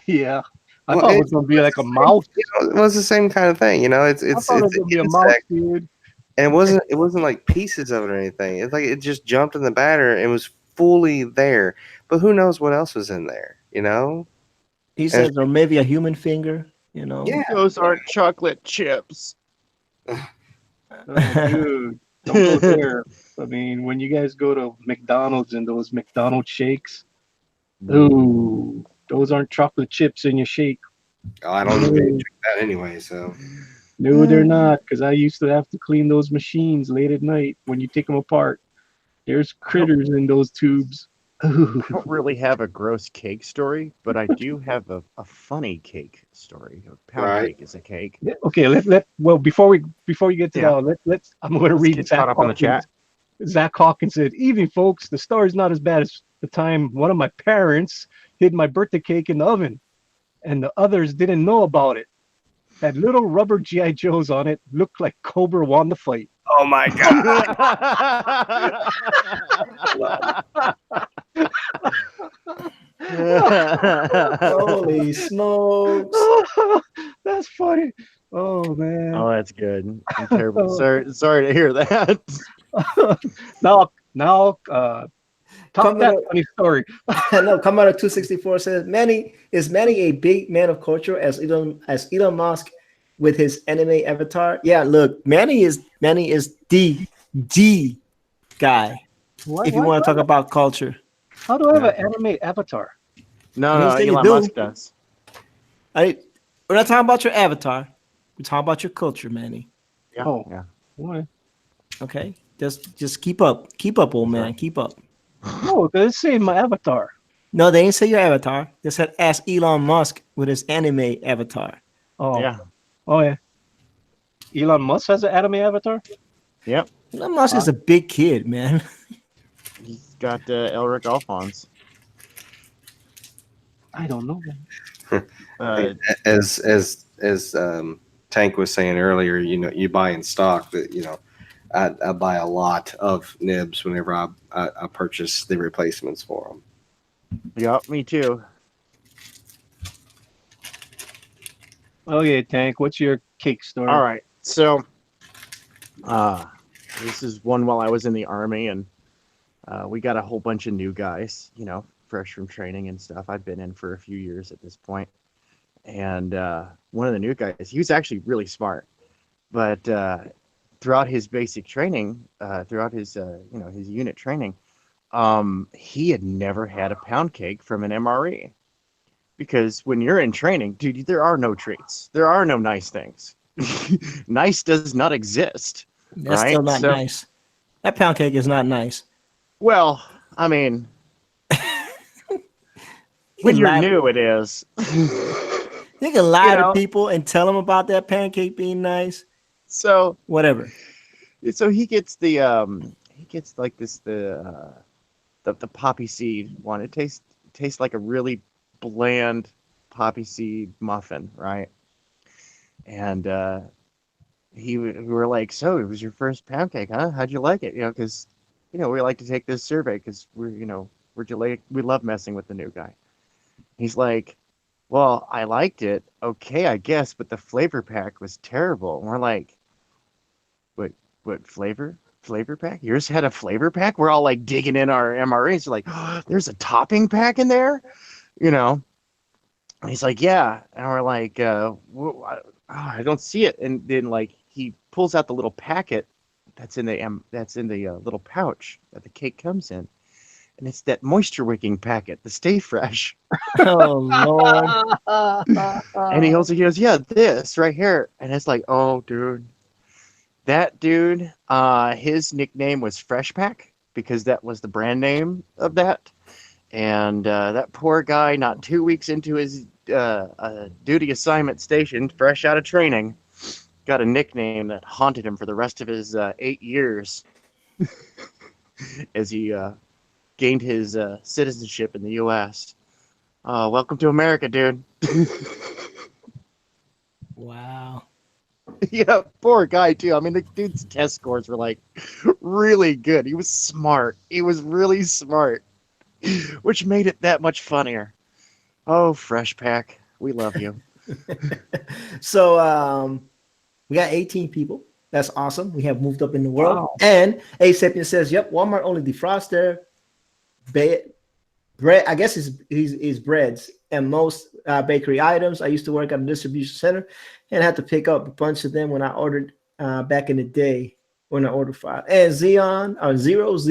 Yeah. I Well, thought it was gonna be like a mouse. It was the same kind of thing. It's I it's thought it was an gonna be a mouse, insect, dude. and it wasn't like pieces of it or anything. It's like it just jumped in the batter and was fully there. But who knows what else was in there? He And says, or maybe a human finger, yeah, Those aren't chocolate chips. Oh, dude, don't go there. I mean, when you guys go to McDonald's and those McDonald's shakes, ooh, those aren't chocolate chips in your shake. I don't even drink that anyway. So No, they're not, because I used to have to clean those machines late at night when you take them apart. There's critters in those tubes. Ooh. I don't really have a gross cake story, but I do have a funny cake story. A pound Right. cake is a cake. Yeah, okay, well before you get to Yeah. that, let's I'm going to Let's read get Zach caught up on the Hawkins. chat. Zach Hawkins said, "Evening, folks. The story's not as bad as the time one of my parents hid my birthday cake in the oven, and the others didn't know about it. Had little rubber GI Joes on it, looked like Cobra won the fight." oh my god, Holy smokes. That's funny. Oh man. Oh, that's good. I'm terrible. Sorry to hear that. Now, top Coming that up- funny story. No, come out of 264 says Manny a big man of culture as Elon Musk with his anime avatar. Yeah, look, Manny is the guy. If you want to talk about culture. How do I have an anime avatar? No, I didn't say you Elon do. Musk does. We're not talking about your avatar. We're talking about your culture, Manny. Yeah, Oh. yeah. Why? Okay, just keep up, old That's man, right. keep up. No, because it's saying my avatar. No, they ain't say your avatar. They said ask Elon Musk with his anime avatar. Oh. Yeah. Oh yeah. Elon Musk has an anime avatar. Yep. Elon Musk is a big kid, man. He's got Elric Alphonse. I don't know. Uh, As Tank was saying earlier, you buy in stock. That I buy a lot of nibs whenever I purchase the replacements for them. yep, me too. Okay, Tank. What's your cake story? All right. So, uh, this is one while I was in the army, and we got a whole bunch of new guys, fresh from training and stuff. I'd been in for a few years at this point. And one of the new guys, he was actually really smart. But throughout his basic training, throughout his, his unit training, he had never had a pound cake from an MRE. Because when you're in training, dude, there are no treats. There are no nice things. Nice does not exist, That's right? still not So, nice. That pound cake is not nice. well, I mean, when you're new, it is. You can lie to know? people and tell them about that pancake being nice. So, Whatever. he gets he gets like the poppy seed one. It tastes like a really bland poppy seed muffin, right? And we were like, so it was your first pound cake, huh? How'd you like it? Because we like to take this survey because we're delayed. We love messing with the new guy. He's like, well, I liked it, okay, I guess, but the flavor pack was terrible. And we're like, what flavor? Flavor pack? Yours had a flavor pack? We're all like digging in our MRAs. We're like, oh, there's a topping pack in there? And he's like, yeah. And we're like, I don't see it. And then like he pulls out the little packet that's in the little pouch that the cake comes in. And it's that moisture wicking packet, the Stay Fresh. Oh Lord. And he goes, yeah, this right here. And it's like, oh, dude. That dude, his nickname was Fresh Pack because that was the brand name of that. And that poor guy, not 2 weeks into his duty assignment station, fresh out of training, got a nickname that haunted him for the rest of his 8 years as he gained his citizenship in the U.S. Welcome to America, dude. Wow. Yeah, poor guy too. I mean, the dude's test scores were like really good. He was smart. He was really smart, which made it that much funnier. Oh, Fresh Pack, we love you. So we got 18 people. That's awesome. We have moved up in the world. Wow. And A Sapien says, yep, Walmart only defroster, bread. I guess is breads and most bakery items. I used to work at a distribution center and had to pick up a bunch of them when I ordered back in the day when I ordered 5. And Xeon or zero's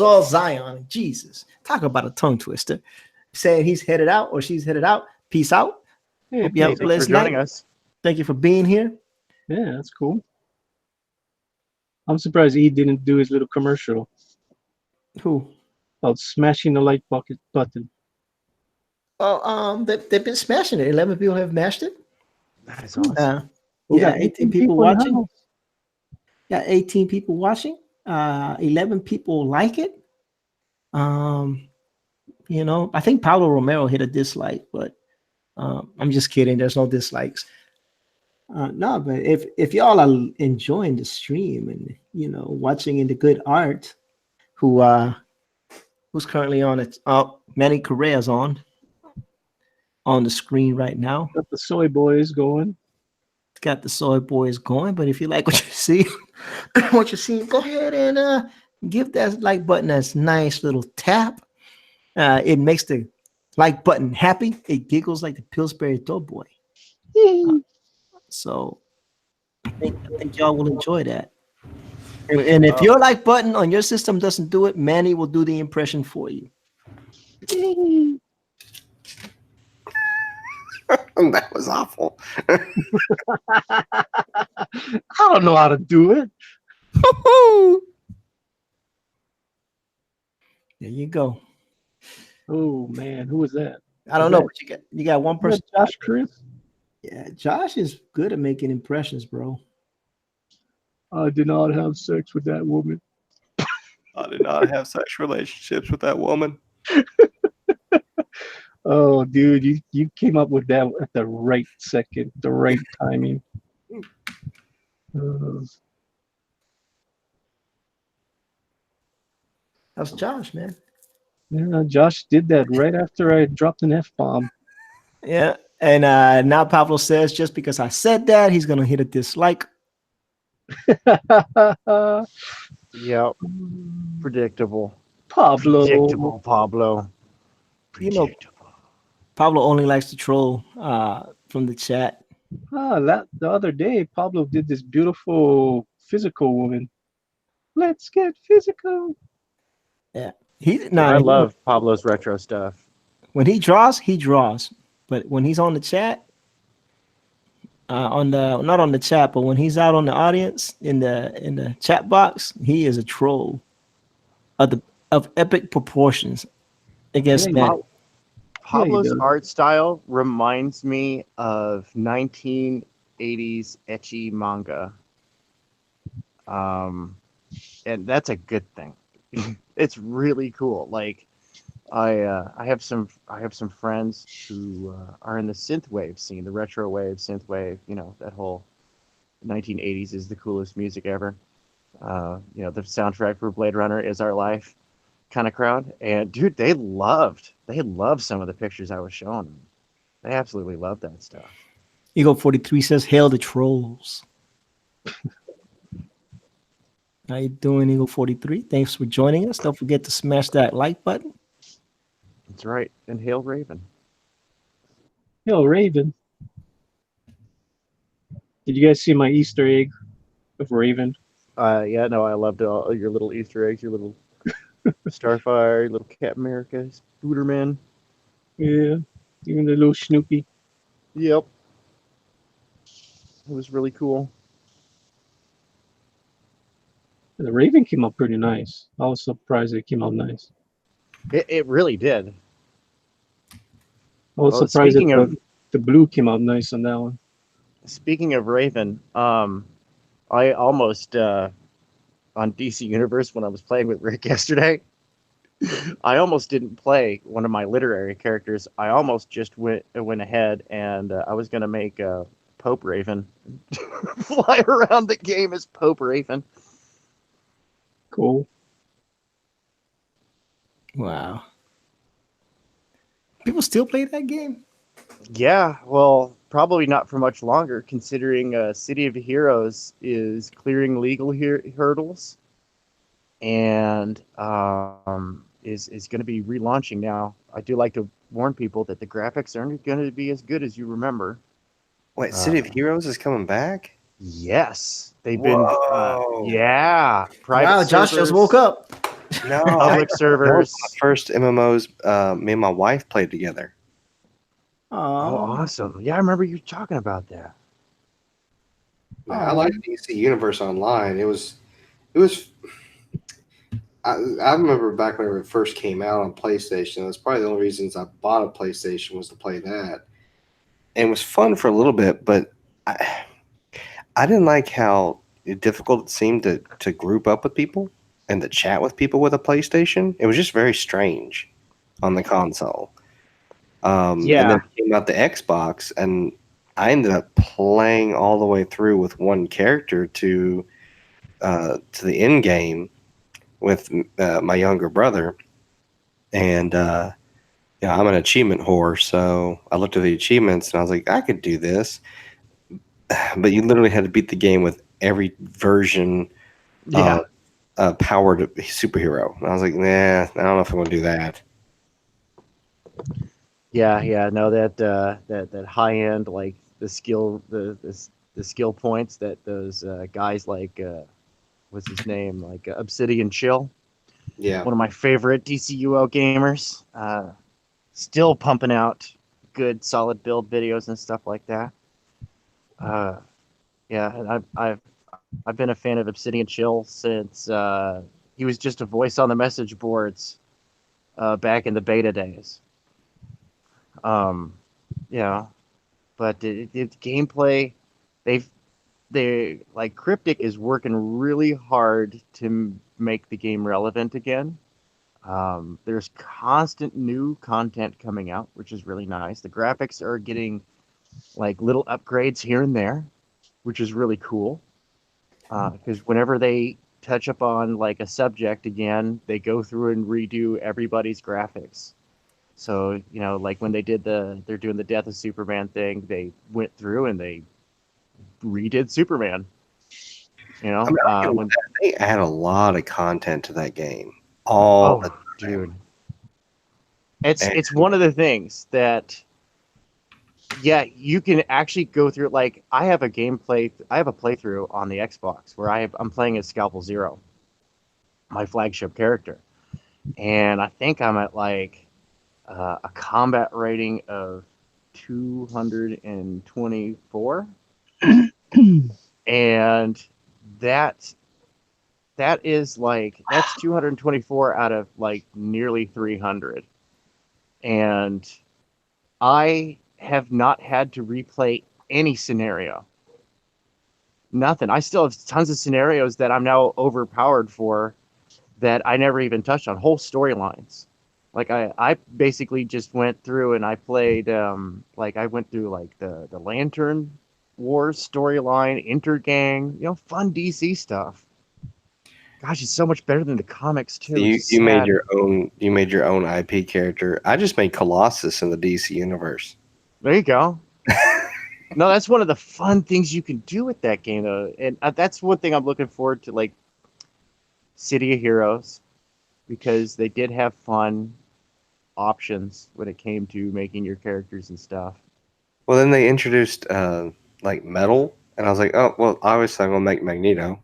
all Zion. Jesus, talk about a tongue twister. Saying he's headed out or she's headed out. Peace out. Hey, Hope you have a Thanks for blessed joining night. us. Thank you for being here. yeah, that's cool. I'm surprised he didn't do his little commercial Who? about smashing the like bucket button. Oh, they've been smashing it. 11 people have mashed it. That is awesome. We Yeah, got 18 people in the watching. house. Got 18 people watching. 11 people like it. I think Pablo Romero hit a dislike, but I'm just kidding. There's no dislikes. No, but if y'all are enjoying the stream and watching in the good art, who's currently on it? Manny Correa's on the screen right now. Got the Soy Boys going. It's got the Soy Boys going. But if you like what you see, go ahead and give that like button a nice little tap. It makes the like button happy. It giggles like the Pillsbury Doughboy. So I think y'all will enjoy that. And if your like button on your system doesn't do it, Manny will do the impression for you. That was awful. I don't know how to do it. There you go. Oh man, who was that? I don't Is know, that- but you got one is that person. Josh Chris? Yeah, Josh is good at making impressions, bro. I did not have sex with that woman. I did not have sexual relationships with that woman. Oh, dude, you came up with that at the right second, the right timing. Uh, That's Josh, man. yeah, Josh did that right after I dropped an F bomb. Yeah. And now Pablo says just because I said that, he's gonna hit a dislike. Yep. Predictable. Pablo. Predictable, Pablo. You know, Predictable. Pablo only likes to troll from the chat. That the other day, Pablo did this beautiful physical woman. Let's get physical. Yeah. He Yeah, nah, I love Pablo's retro stuff. when he draws, he draws. But when he's on the chat, on the not on the chat, but when he's out on the audience in the chat box, he is a troll of the of epic proportions Yeah, against men. Yeah, he Pablo's does. art style reminds me of 1980s ecchi manga. And that's a good thing. It's really cool. Like I have some friends who are in the synthwave scene, the retro wave, synthwave. You know, that whole 1980s is the coolest music ever. You know, the soundtrack for Blade Runner is our life kind of crowd. And dude, they loved some of the pictures I was showing them. They absolutely loved that stuff. Eagle 43 says, "Hail the trolls." How you doing, Eagle 43? Thanks for joining us. Don't forget to smash that like button. That's right. And hail Raven. Yo, Raven. Did you guys see my Easter egg of Raven? Yeah, no, I loved all your little Easter eggs, your little Starfire, your little Captain America, Spooderman. Yeah, even the little Snoopy. Yep. It was really cool. The Raven came out pretty nice. I was surprised it came out nice. It really did. I was Well, surprised that speaking of the blue came out nice on that one. speaking of Raven, I almost on DC Universe when I was playing with Rick yesterday, I almost didn't play one of my literary characters. I almost just went ahead and I was gonna make Pope Raven fly around the game as Pope Raven. Cool. Wow. People still play that game? Yeah, well, probably not for much longer, considering City of Heroes is clearing legal hurdles and is going to be relaunching now. I do like to warn people that the graphics aren't going to be as good as you remember. Wait, City of Heroes is coming back? Yes, they've Whoa. been private Wow, Josh just servers, woke up. No, public that was servers. one of the first MMOs me and my wife played together. Oh, Oh, awesome! Yeah, I remember you talking about that. Yeah, I like DC Universe Online. It was. I remember back when it first came out on PlayStation. That's probably the only reasons I bought a PlayStation was to play that. And it was fun for a little bit, but I didn't like how difficult it seemed to group up with people and to chat with people with a PlayStation. It was just very strange on the console. And then Yeah, it came out the Xbox, and I ended up playing all the way through with one character to the end game with my younger brother. And yeah, I'm an achievement whore, so I looked at the achievements and I was like, I could do this. But you literally had to beat the game with every version yeah. powered superhero. And I was like, nah, I don't know if I'm gonna do that. Yeah. No, that high end like the skill the skill points that those guys like what's his name like Obsidian Chill, Yeah. one of my favorite DCUO gamers, still pumping out good solid build videos and stuff like that. Yeah, and I've been a fan of Obsidian Chill since he was just a voice on the message boards back in the beta days. Um, yeah, but the gameplay, they've they like Cryptic is working really hard to make the game relevant again. There's constant new content coming out, which is really nice. The graphics are getting like little upgrades here and there, which is really cool. Because whenever they touch upon like a subject again, they go through and redo everybody's graphics. So like when they're doing the Death of Superman thing, they went through and they redid Superman. I mean, they add a lot of content to that game. All the time. Dude, it's one of the things that you can actually go through. Like I have a playthrough on the Xbox where I'm playing as Scalpel Zero, my flagship character, and I think I'm at like a combat rating of 224, and that's 224 out of like nearly 300, and I have not had to replay any scenario. Nothing. I still have tons of scenarios that I'm now overpowered for that I never even touched on. Whole storylines. Like I basically just went through and I played like I went through like the Lantern Wars storyline, Intergang, fun DC stuff. Gosh, it's so much better than the comics too. You made your own IP character. I just made Colossus in the DC universe. There you go. No, that's one of the fun things you can do with that game, though, and that's one thing I'm looking forward to, like City of Heroes, because they did have fun options when it came to making your characters and stuff. Well, then they introduced like metal, and I was like, oh well, obviously I'm gonna make Magneto.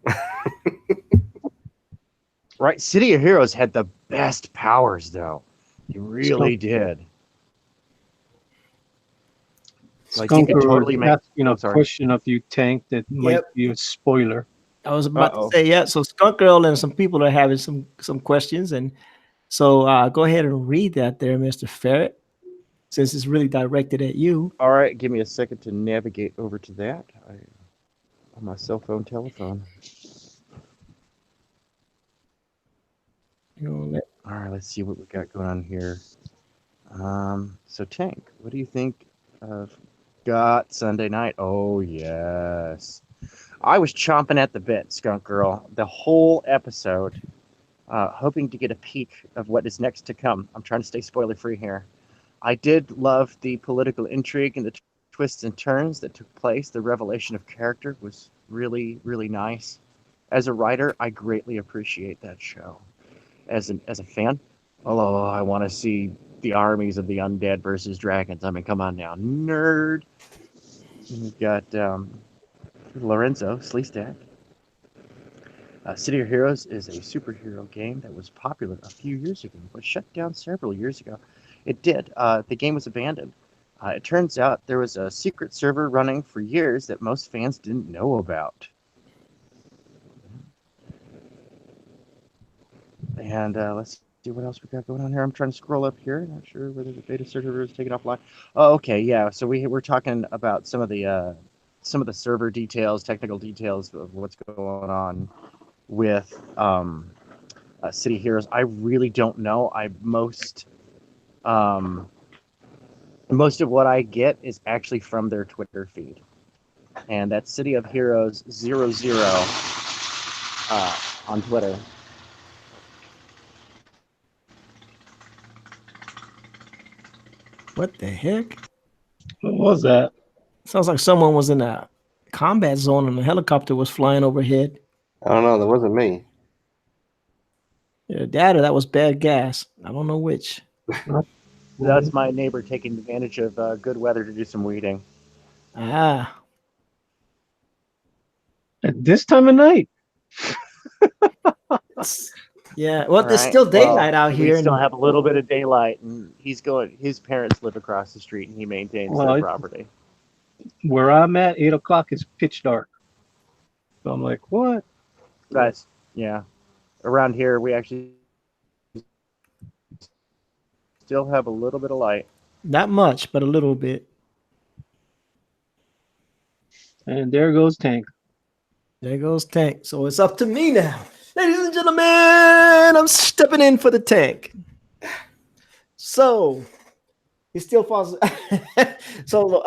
Right, City of Heroes had the best powers, though. It really did. Like you could totally make. Question of you, Tank, that might be a spoiler. I was about to say, yeah. So Skunk Girl and some people are having some questions, and so go ahead and read that there, Mr. Ferret, since it's really directed at you. All right, give me a second to navigate over to that on my cell phone telephone. All right, let's see what we got going on here. So Tank, what do you think of Got Sunday Night? Oh yes, I was chomping at the bit, Skunk Girl, the whole episode, hoping to get a peek of what is next to come. I'm trying to stay spoiler free here. I did love the political intrigue and the twists and turns that took place. The revelation of character was really, really nice. As a writer, I greatly appreciate that show. As a fan, oh, I want to see the armies of the undead versus dragons. I mean, come on now, nerd. We've got Lorenzo Sleestack. City of Heroes is a superhero game that was popular a few years ago, but shut down several years ago. It did. The game was abandoned. It turns out there was a secret server running for years that most fans didn't know about. And let's see what else we got going on here. I'm trying to scroll up here. Not sure whether the beta server is taken offline. Oh, okay, yeah. So we're talking about some of the server details, technical details of what's going on with City Heroes. I really don't know. Most of what I get is actually from their Twitter feed, and that's City of Heroes 00 on Twitter. What the heck? What was that? Sounds like someone was in a combat zone and a helicopter was flying overhead. I don't know. That wasn't me. Yeah, data, that was bad gas. I don't know which. That's my neighbor taking advantage of good weather to do some weeding. Ah. At this time of night. Yeah. Well, All there's right. still Well, daylight out we here. still And have a little bit of daylight, and he's going. His parents live across the street, and he maintains Well, their property. where I'm at, 8 o'clock is pitch dark. So I'm like, what? That's yeah. Around here, we actually still have a little bit of light. not much, but a little bit. And there goes Tank. There goes Tank. So it's up to me now. Ladies and gentlemen, I'm stepping in for the Tank. So he still falls. So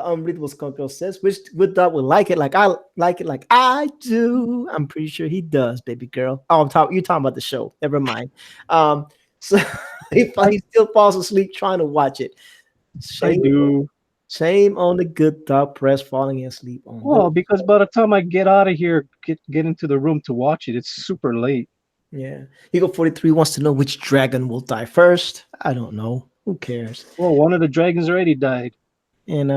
Unbreathable Skunk Girl says, which would dog would like it like I do. I'm pretty sure he does, baby girl. Oh, you're talking about the show. Never mind. So he still falls asleep trying to watch it. I Shame, do. shame on the good dog press falling asleep on. Well, because by the time I get out of here, get into the room to watch it, it's super late. Yeah. Eagle 43 wants to know which dragon will die first. I don't know. Who cares? Well, one of the dragons already died. And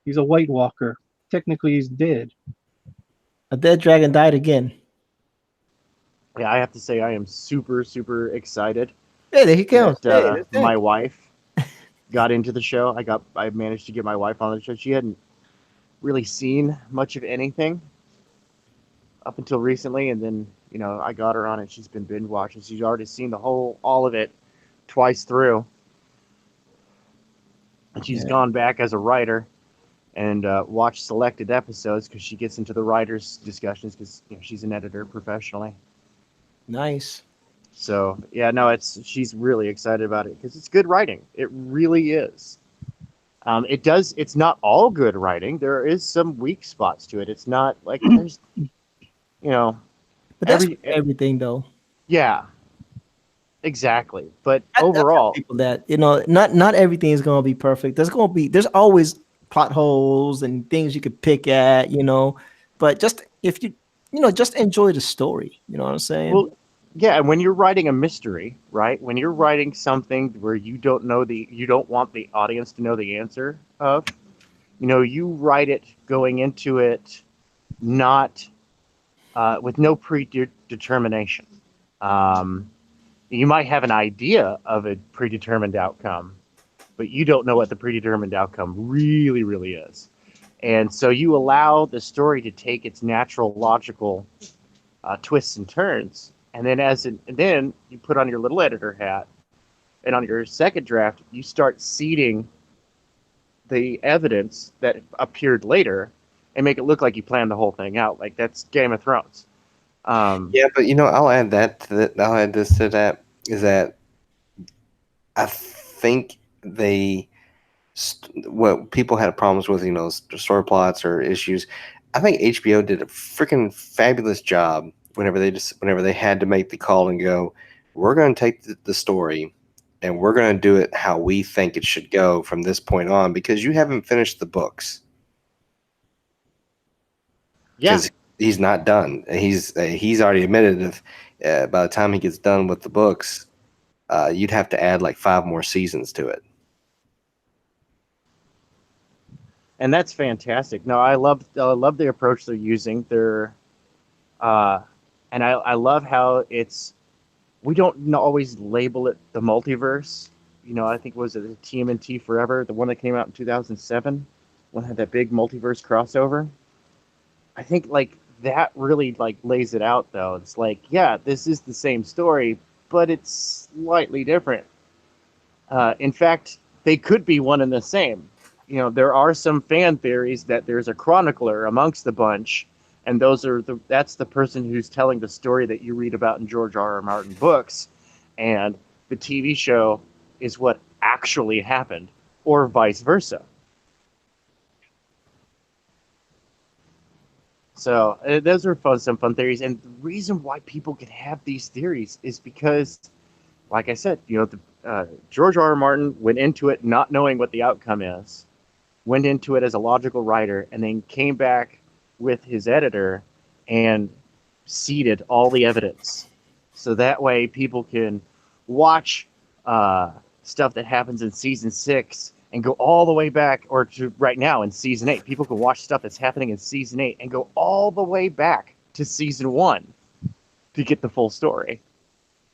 He's a White Walker. Technically, he's dead. a dead dragon died again. Yeah, I have to say I am super super excited Hey, there he comes. that Hey, there's my Tank. wife got into the show. I managed to get my wife on the show. She hadn't really seen much of anything up until recently, and then I got her on it. She's been binge watching. She's already seen all of it twice through, and she's Yeah. gone back as a writer and watched selected episodes because she gets into the writers' discussions because she's an editor professionally. Nice. So yeah, no, she's really excited about it because it's good writing. It really is. It's not all good writing. There is some weak spots to it. It's not like there's, But that's every everything though. yeah, exactly. But I tell overall, people that not everything is gonna be perfect. There's always plot holes and things you could pick at, but just if just enjoy the story. You know what I'm saying? well, yeah, and when you're writing a mystery, right? When you're writing something where you don't want the audience to know the answer of, you write it going into it not with no predetermination. You might have an idea of a predetermined outcome, but you don't know what the predetermined outcome really, really is. And so you allow the story to take its natural, logical twists and turns, and then you put on your little editor hat, and on your second draft, you start seeding the evidence that appeared later, and make it look like you planned the whole thing out. Like that's Game of Thrones. Yeah, but I'll add that to that. I'll add this to that. Is that I think what people had problems with, story plots or issues. I think HBO did a freaking fabulous job whenever they had to make the call and go, we're going to take the story and we're going to do it how we think it should go from this point on, because you haven't finished the books. Yeah, Because he's not done. He's already admitted if by the time he gets done with the books, you'd have to add like 5 more seasons to it. and that's fantastic. No, I love the approach they're using. And I love how we don't always label it the multiverse. I think was it TMNT Forever, the one that came out in 2007, one that had that big multiverse crossover. I think like that really like lays it out though. It's like, yeah, this is the same story, but it's slightly different. In fact, they could be one and the same. There are some fan theories that there's a chronicler amongst the bunch, and that's the person who's telling the story that you read about in George R.R. Martin books, and the TV show is what actually happened, or vice versa. So those are some fun theories, and the reason why people can have these theories is because, like I said, George R.R. Martin went into it not knowing what the outcome is, went into it as a logical writer, and then came back with his editor and seeded all the evidence. So that way people can watch stuff that happens in season 6 and go all the way back, or to right now in season 8. People can watch stuff that's happening in season 8 and go all the way back to season 1 to get the full story.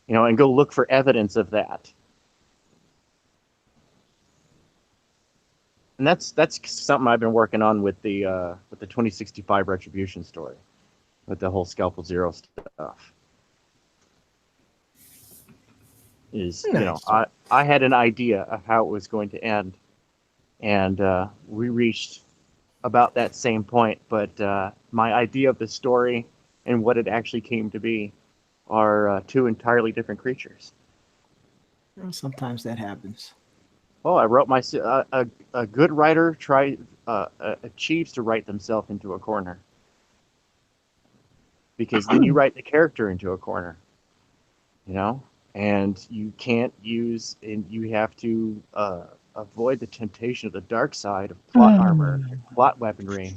and go look for evidence of that. And that's something I've been working on with the 2065 Retribution story, with the whole Scalpel Zero stuff. Is Nice. I had an idea of how it was going to end, and we reached about that same point, but my idea of the story and what it actually came to be are two entirely different creatures. Sometimes that happens. Oh, I wrote a good writer achieves to write themselves into a corner, because then you write the character into a corner, and you can't use, and you have to avoid the temptation of the dark side of plot armor, plot weaponry.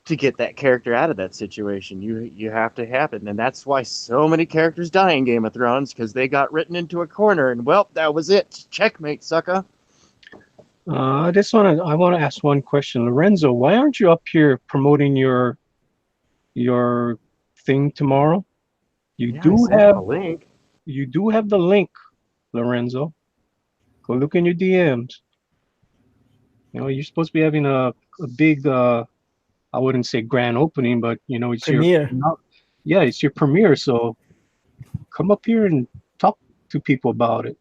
To get that character out of that situation, you have to happen, and that's why so many characters die in Game of Thrones, because they got written into a corner, and well, that was it. Checkmate, sucker. I want to ask one question, Lorenzo. Why aren't you up here promoting your thing tomorrow? You Yeah, I do sent him have a link. the link, Lorenzo. Go look in your DMs. You're supposed to be having a big I wouldn't say grand opening, but it's Premiere. yeah, it's your premiere. So come up here and talk to people about it.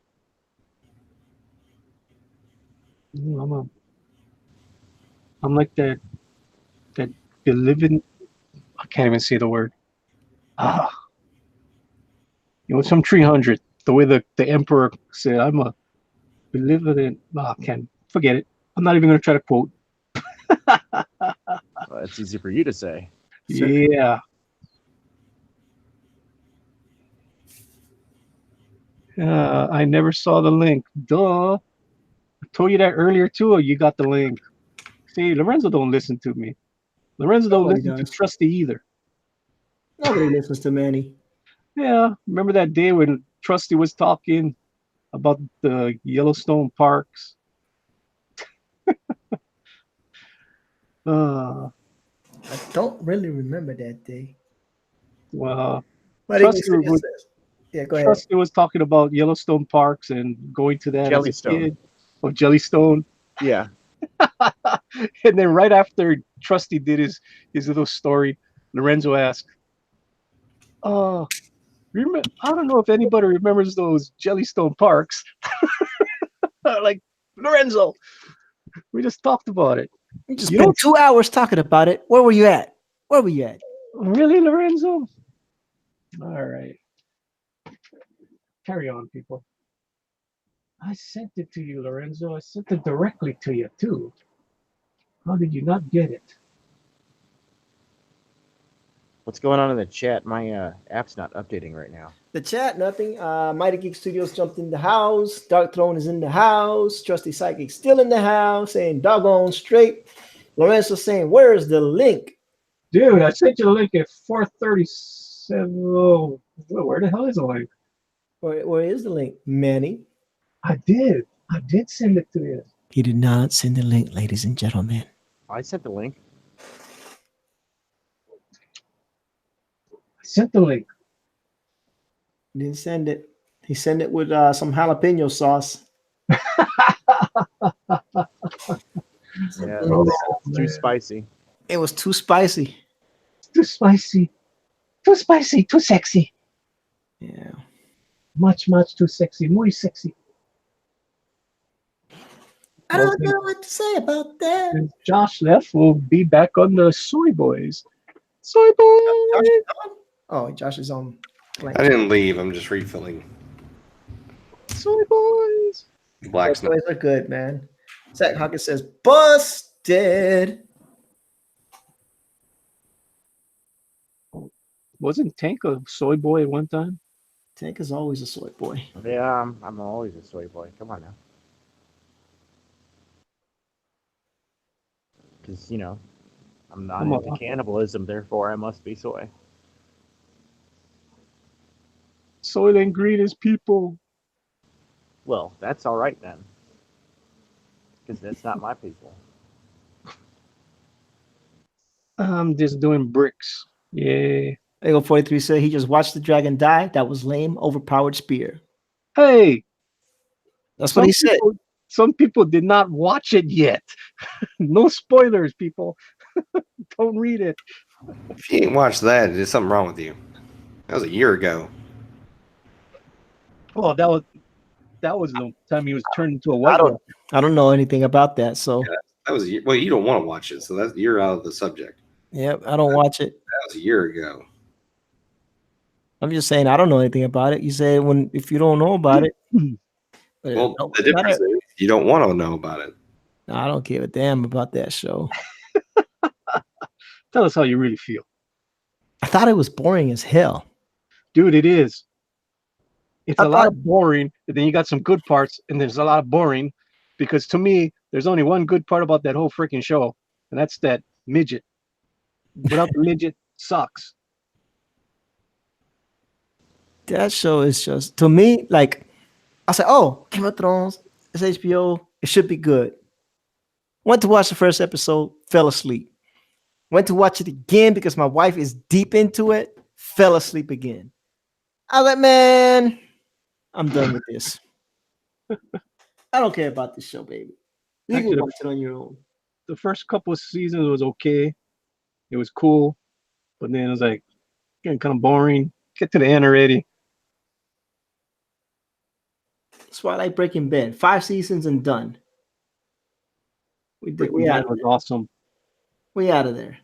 I'm like that the living. I can't even say the word. Ah, some 300. The way the emperor said, I'm a living. I can't forget it. I'm not even gonna try to quote. Well, it's easy for you to say. Yeah. I never saw the link. Duh. I told you that earlier too. You got the link. See, Lorenzo don't listen to me. Lorenzo don't Nobody listen to does. Trusty either. Nobody listens to Manny. Yeah, remember that day when Trusty was talking about the Yellowstone parks? Uh, I don't really remember that day. well, But he Trusty just was says, yeah, go ahead. Trusty was talking about Yellowstone parks and going to that as a Jellystone. kid, or Jellystone. Yeah. And then right after Trusty did his little story, Lorenzo asked, "Oh, I don't know if anybody remembers those Jellystone parks." Like, Lorenzo, we just talked about it. We just You spent don't 2 hours talking about it. Where were you at? Where were you at? really, Lorenzo? All right, carry on, people. I sent it to you, Lorenzo. I sent it directly to you too. How did you not get it? What's going on in the chat? My app's not updating right now. The chat, nothing. Mighty Geek Studios jumped in the house. Dark Throne is in the house. Trusty Psychic still in the house, saying doggone straight. Lorenzo saying, where's the link? Dude, I sent you the link at 4:37. Oh, where the hell is the link? Where is the link? Manny. I did. I did send it to you. He did not send the link, ladies and gentlemen. I sent the link. I sent the link. He didn't send it. He sent it with some jalapeno sauce. Yeah, Oh, it's too spicy. It was too spicy. too spicy. Too spicy. Too sexy. Yeah. Much, much too sexy. Muy sexy. I don't know what to say about that. Since Josh left, we'll be back on the Soy Boys. Soy Boys. Oh, Josh is on. I didn't leave. I'm just refilling. Soy Boys. Black's not. Boys are good, man. Zach Hawkins says, busted. Wasn't Tank a soy boy at one time? Tank is always a soy boy. Yeah, I'm always a soy boy. Come on now. Because, I'm not into cannibalism, therefore I must be soy. Soylent Green is people. Well, that's all right then. Because that's not my people. I'm just doing bricks. Yeah. Ego 43 said he just watched the dragon die. That was lame. Overpowered spear. Hey, That's what he said. Some people did not watch it yet. No spoilers, people. Don't read it. If you ain't watched that, there's something wrong with you. That was a year ago. Oh, that was the time he was turned into a white guy. I don't know anything about that. So Yeah, that was well. You don't want to watch it, so you're out of the subject. yeah, I don't watch it. That was a year ago. I'm just saying I don't know anything about it. You say if you don't know about it. Well, the difference is you don't want to know about it. No, I don't give a damn about that show. Tell us how you really feel. I thought it was boring as hell. Dude, it is. It's a lot of boring, and then you got some good parts, and there's a lot of boring, because to me, there's only one good part about that whole freaking show, and that's that midget. Without the midget, sucks. That show is just, to me, like, I said, oh, Game of Thrones, it's HBO, it should be good. Went to watch the first episode, fell asleep. Went to watch it again because my wife is deep into it, fell asleep again. I was like, man, I'm done with this. I don't care about this show, baby. You can watch it on your own. The first couple of seasons was okay. It was cool. But then it was like getting kind of boring. Get to the end already. That's why I like Breaking Bad. 5 seasons and done. We was awesome. We out of there.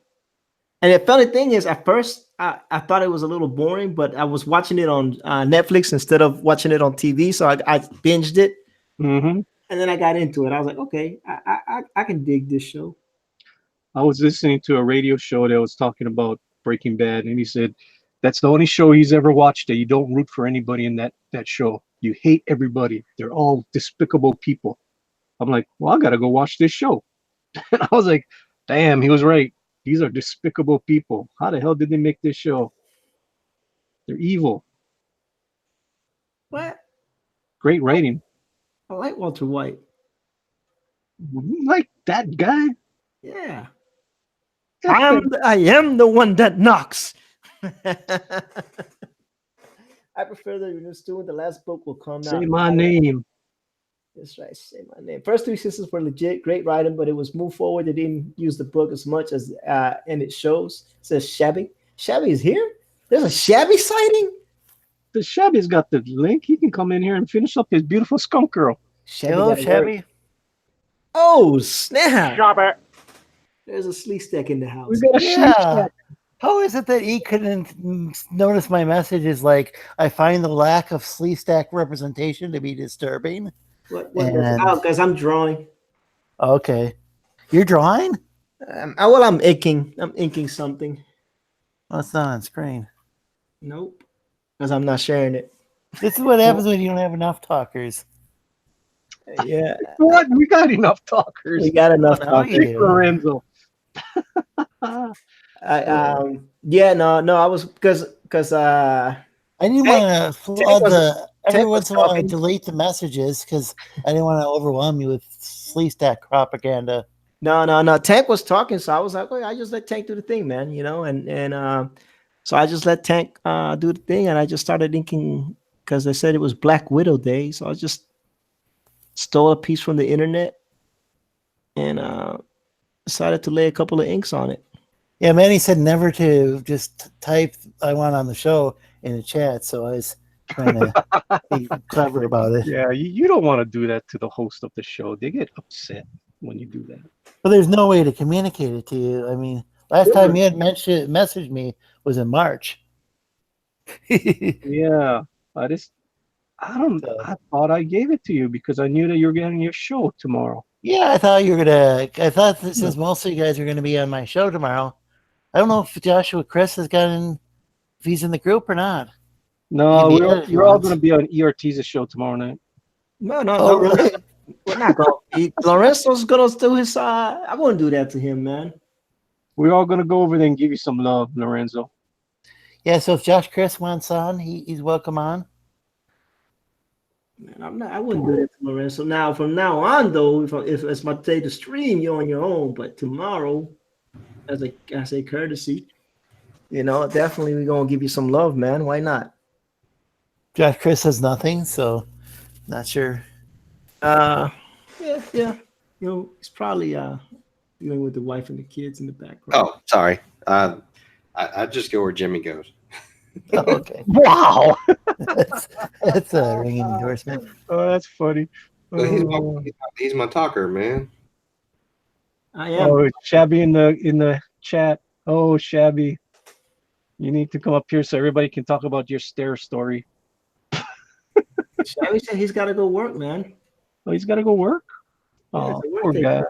And the funny thing is, at first, I thought it was a little boring, but I was watching it on Netflix instead of watching it on TV, so I binged it. Mm-hmm. And then I got into it. I was like, okay, I can dig this show. I was listening to a radio show that was talking about Breaking Bad, and he said that's the only show he's ever watched that you don't root for anybody in that show. You hate everybody. They're all despicable people. I'm like, well, I gotta go watch this show. And I was like, damn, he was right. These are despicable people. How the hell did they make this show? They're evil. What? Great writing. I like Walter White. You like that guy? Yeah. I am the one that knocks. I prefer the new student. The last book will come out. Say my name. That's right. Say my name. First 3 seasons were legit, great writing, but it was moved forward. They didn't use the book as much as, and it shows. It says Shabby. Shabby is here. There's a Shabby sighting. The Shabby's got the link. He can come in here and finish up his beautiful skunk girl. Hello, Shabby. Oh snap! Shabby. There's a sleep stack in the house. We got a Yeah. How is it that he couldn't notice my messages? Like, I find the lack of sleeve stack representation to be disturbing. What because I'm drawing. Okay. You're drawing? I'm inking. I'm inking something. Oh, it's not on screen. Nope. Because I'm not sharing it. This is what happens when you don't have enough talkers. Yeah. What? We got enough talkers. We got enough Oh, talkers. yeah. Lorenzo. I was because I didn't want to flood every once in a while I talking. delete the messages because I didn't want to overwhelm you with sleeve stack propaganda. No. Tank was talking, so I was like, I just let Tank do the thing, man. So I just let Tank do the thing, and I just started inking because they said it was Black Widow Day, so I just stole a piece from the internet and decided to lay a couple of inks on it. Yeah, Manny said never to just type "I want on the show" in the chat, so I was trying to be clever about it. Yeah, you don't want to do that to the host of the show. They get upset when you do that. But there's no way to communicate it to you. I mean, last time you had messaged me was in March. Yeah, I thought I gave it to you because I knew that you were getting your show tomorrow. Yeah, I thought you were gonna. I thought that since most of you guys are gonna be on my show tomorrow, I don't know if Joshua Chris has gotten if he's in the group or not. No, you're all going to be on ERT's show tomorrow night. No, really? we're not going. Lorenzo's gonna do his. I wouldn't do that to him, man. We're all going to go over there and give you some love, Lorenzo. Yeah, so if Josh Chris wants on, he's welcome on. Man, I wouldn't do that to Lorenzo. Now, from now on, though, if it's my day to stream, you're on your own. But tomorrow, as a courtesy, definitely we're gonna give you some love, man. Why not? Josh Chris has nothing, so not sure. Yeah. He's probably dealing with the wife and the kids in the background. Oh, sorry. I just go where Jimmy goes. Oh, okay. Wow. That's a ringing endorsement. Oh, that's funny. Well, Oh, he's my talker, man. I am. oh, Shabby in the chat. Oh, Shabby, you need to come up here so everybody can talk about your stare story. Shabby said he's got to go work, man. Oh, he's got to go work. Yeah, Oh, it's a work poor day. guy.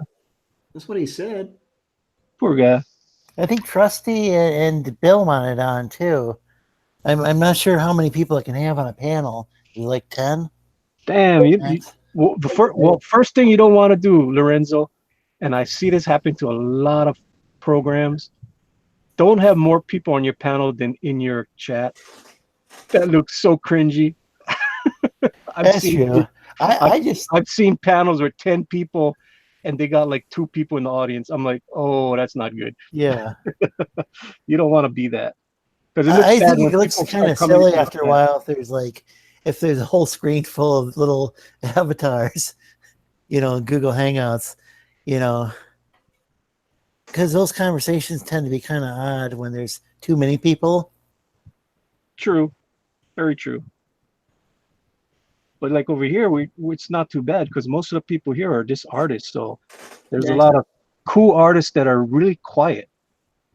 That's what he said. Poor guy. I think Trusty and Bill wanted on too. I'm not sure how many people it can have on a panel. Is it like 10? Damn, first thing you don't want to do, Lorenzo, and I see this happen to a lot of programs. Don't have more people on your panel than in your chat. That looks so cringy. That's true. I've seen panels with 10 people and they got like 2 people in the audience. I'm like, oh, that's not good. Yeah. You don't want to be that. Because I think it looks kind of silly after a while if there's a whole screen full of little avatars, in Google Hangouts, because those conversations tend to be kind of odd when there's too many people. True. Very true. But like over here, it's not too bad because most of the people here are just artists. So there's a lot of cool artists that are really quiet.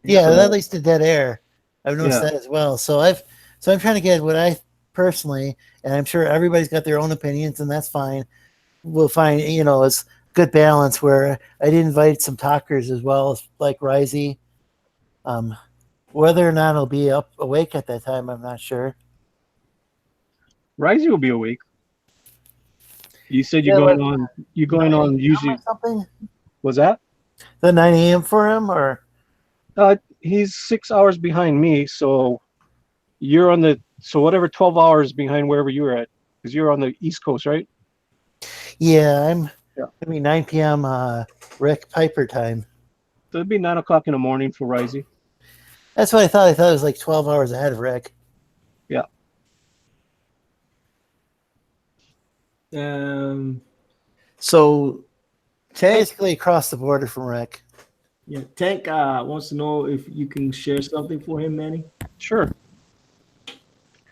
Yeah, that leads to dead air. I've noticed that as well. So I'm trying to get what I personally, and I'm sure everybody's got their own opinions, and that's fine. We'll find, it's good balance where I did invite some talkers as well, as like Risey. Whether or not I'll be awake at that time, I'm not sure. Risey will be awake. You said you're going on usually. Something? Was that? The 9 a.m. for him, or? He's 6 hours behind me, so you're on whatever 12 hours behind wherever you're at, because you're on the East Coast, right? Yeah, I mean 9 p.m. Rick Piper time. So it'd be 9 o'clock in the morning for Risey. That's what I thought. I thought it was like 12 hours ahead of Rick. Yeah. So Tank basically across the border from Rick. Yeah, Tank wants to know if you can share something for him, Manny. Sure.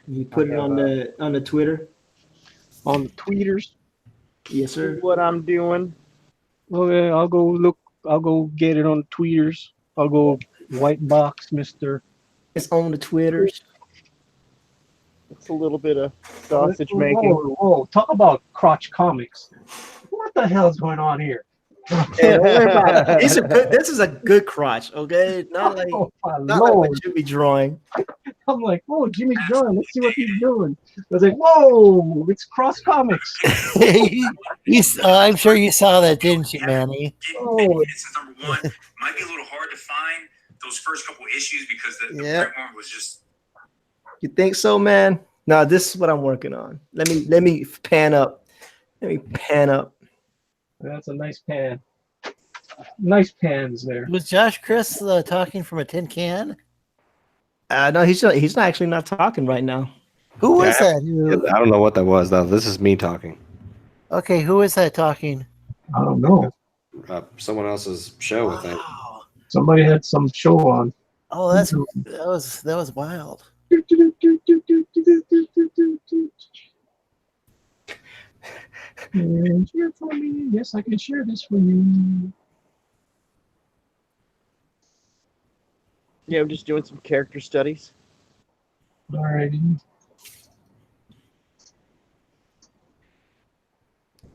You put it on the Twitter. On the tweeters. Yes, sir. What I'm doing. Okay, I'll go get it on the tweeters. I'll go white box, Mr. It's on the Twitters. It's a little bit of sausage making. Whoa, talk about crotch comics. What the hell's going on here? Hey, don't worry about it. This is a good crotch, okay? Not like what you be drawing. I'm like, oh, Jimmy John, let's see what he's doing. I was like, whoa, it's cross comics. I'm sure you saw that, didn't you, Manny? This is number one. Might be a little hard to find those first couple issues because the print one was just. You think so, man? No, this is what I'm working on. Let me pan up. That's a nice pan. Nice pans there. Was Josh Chris talking from a tin can? No, he's not actually not talking right now. Who was that? I don't know what that was, though. This is me talking. Okay, who is that talking? I don't know. Someone else's show, I think. Somebody had some show on. Oh, that was wild. Share for me. Yes, I can share this for you. Yeah, I'm just doing some character studies. Alrighty.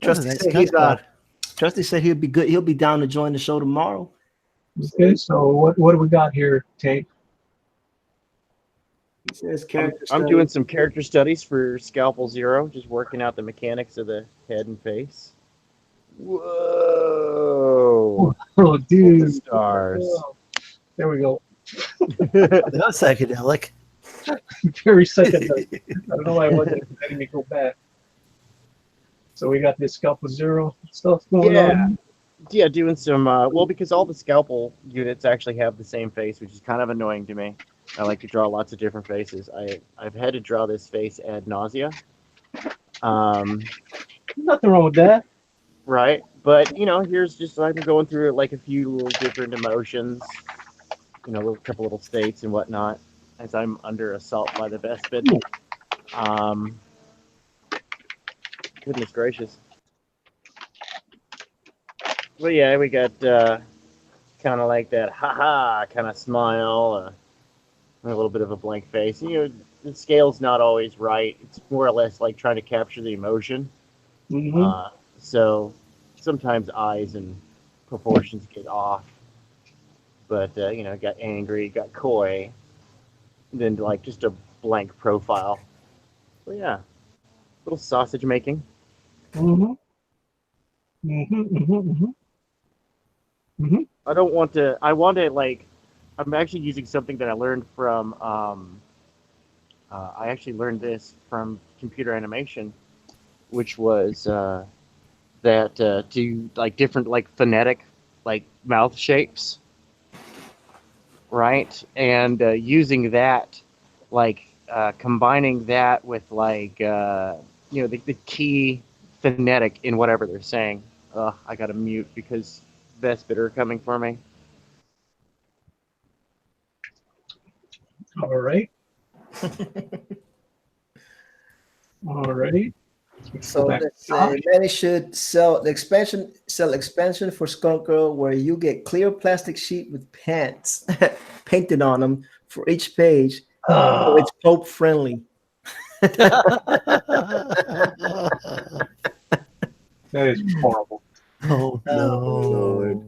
Trusty said he'll be good. He'll be down to join the show tomorrow. Okay, so what do we got here, Tank? He says I'm doing some character studies for Scalpel Zero, just working out the mechanics of the head and face. Whoa! Oh, dude! Stars. Oh, there we go. That was psychedelic. Very psychedelic. I don't know why it wasn't letting me go back. So we got this Scalpel Zero stuff going on. Yeah, doing some, because all the Scalpel units actually have the same face, which is kind of annoying to me. I like to draw lots of different faces. I've had to draw this face ad nausea. Nothing wrong with that. Right, but here's just I'm going through like a few little different emotions, a couple little states and whatnot, as I'm under assault by the Vespid. Goodness gracious. But yeah, we got kind of like that haha kind of smile, a little bit of a blank face. The scale's not always right. It's more or less like trying to capture the emotion. So sometimes eyes and proportions get off. But got angry, got coy, then like just a blank profile. But yeah, little sausage making. I don't want to. I want to like. I'm actually using something that I learned from. I actually learned this from computer animation, which was that to like different like phonetic like mouth shapes, right? And using that, like combining that with like the key phonetic in whatever they're saying. I got to mute because Vespid are coming for me. All right. All right. So let's say Manny should sell expansion for Skunk Girl where you get clear plastic sheet with pants painted on them for each page. So it's Pope friendly. That is horrible. Oh no!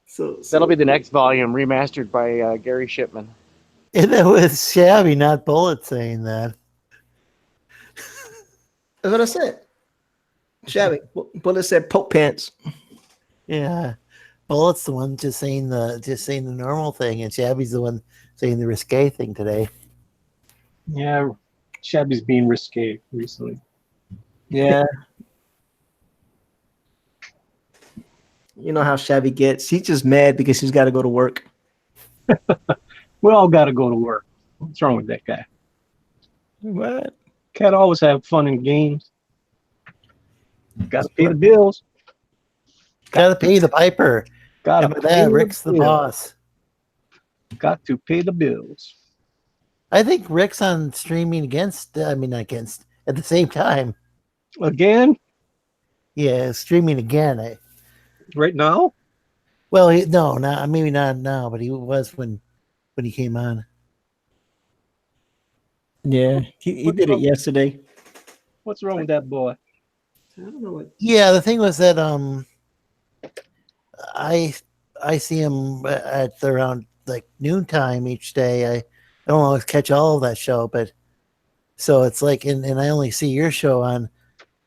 So that'll be the next volume, remastered by Gary Shipman. And it was Shabby, not Bullet, saying that. That's what I said. Shabby. Bullet said Pope pants. Yeah, Bullet's the one just saying the normal thing, and Shabby's the one saying the risque thing today. Yeah, Shabby's being risque recently. Yeah. You know how Shabby gets. He's just mad because he's got to go to work. We all got to go to work. What's wrong with that guy? What? Can't always have fun and games. Got to pay the bills. Got to pay the piper. Got to And with pay that, Rick's the bills. boss. Got to pay the bills. I think Rick's on streaming not against, at the same time. Again? Yeah, streaming again. Right now? Well, maybe not now, but he was when he came on. Yeah, he did it yesterday. What's wrong with that boy? I don't know what. Yeah, the thing was that I see him at around like noontime each day. I don't always catch all of that show, but so it's like, and I only see your show on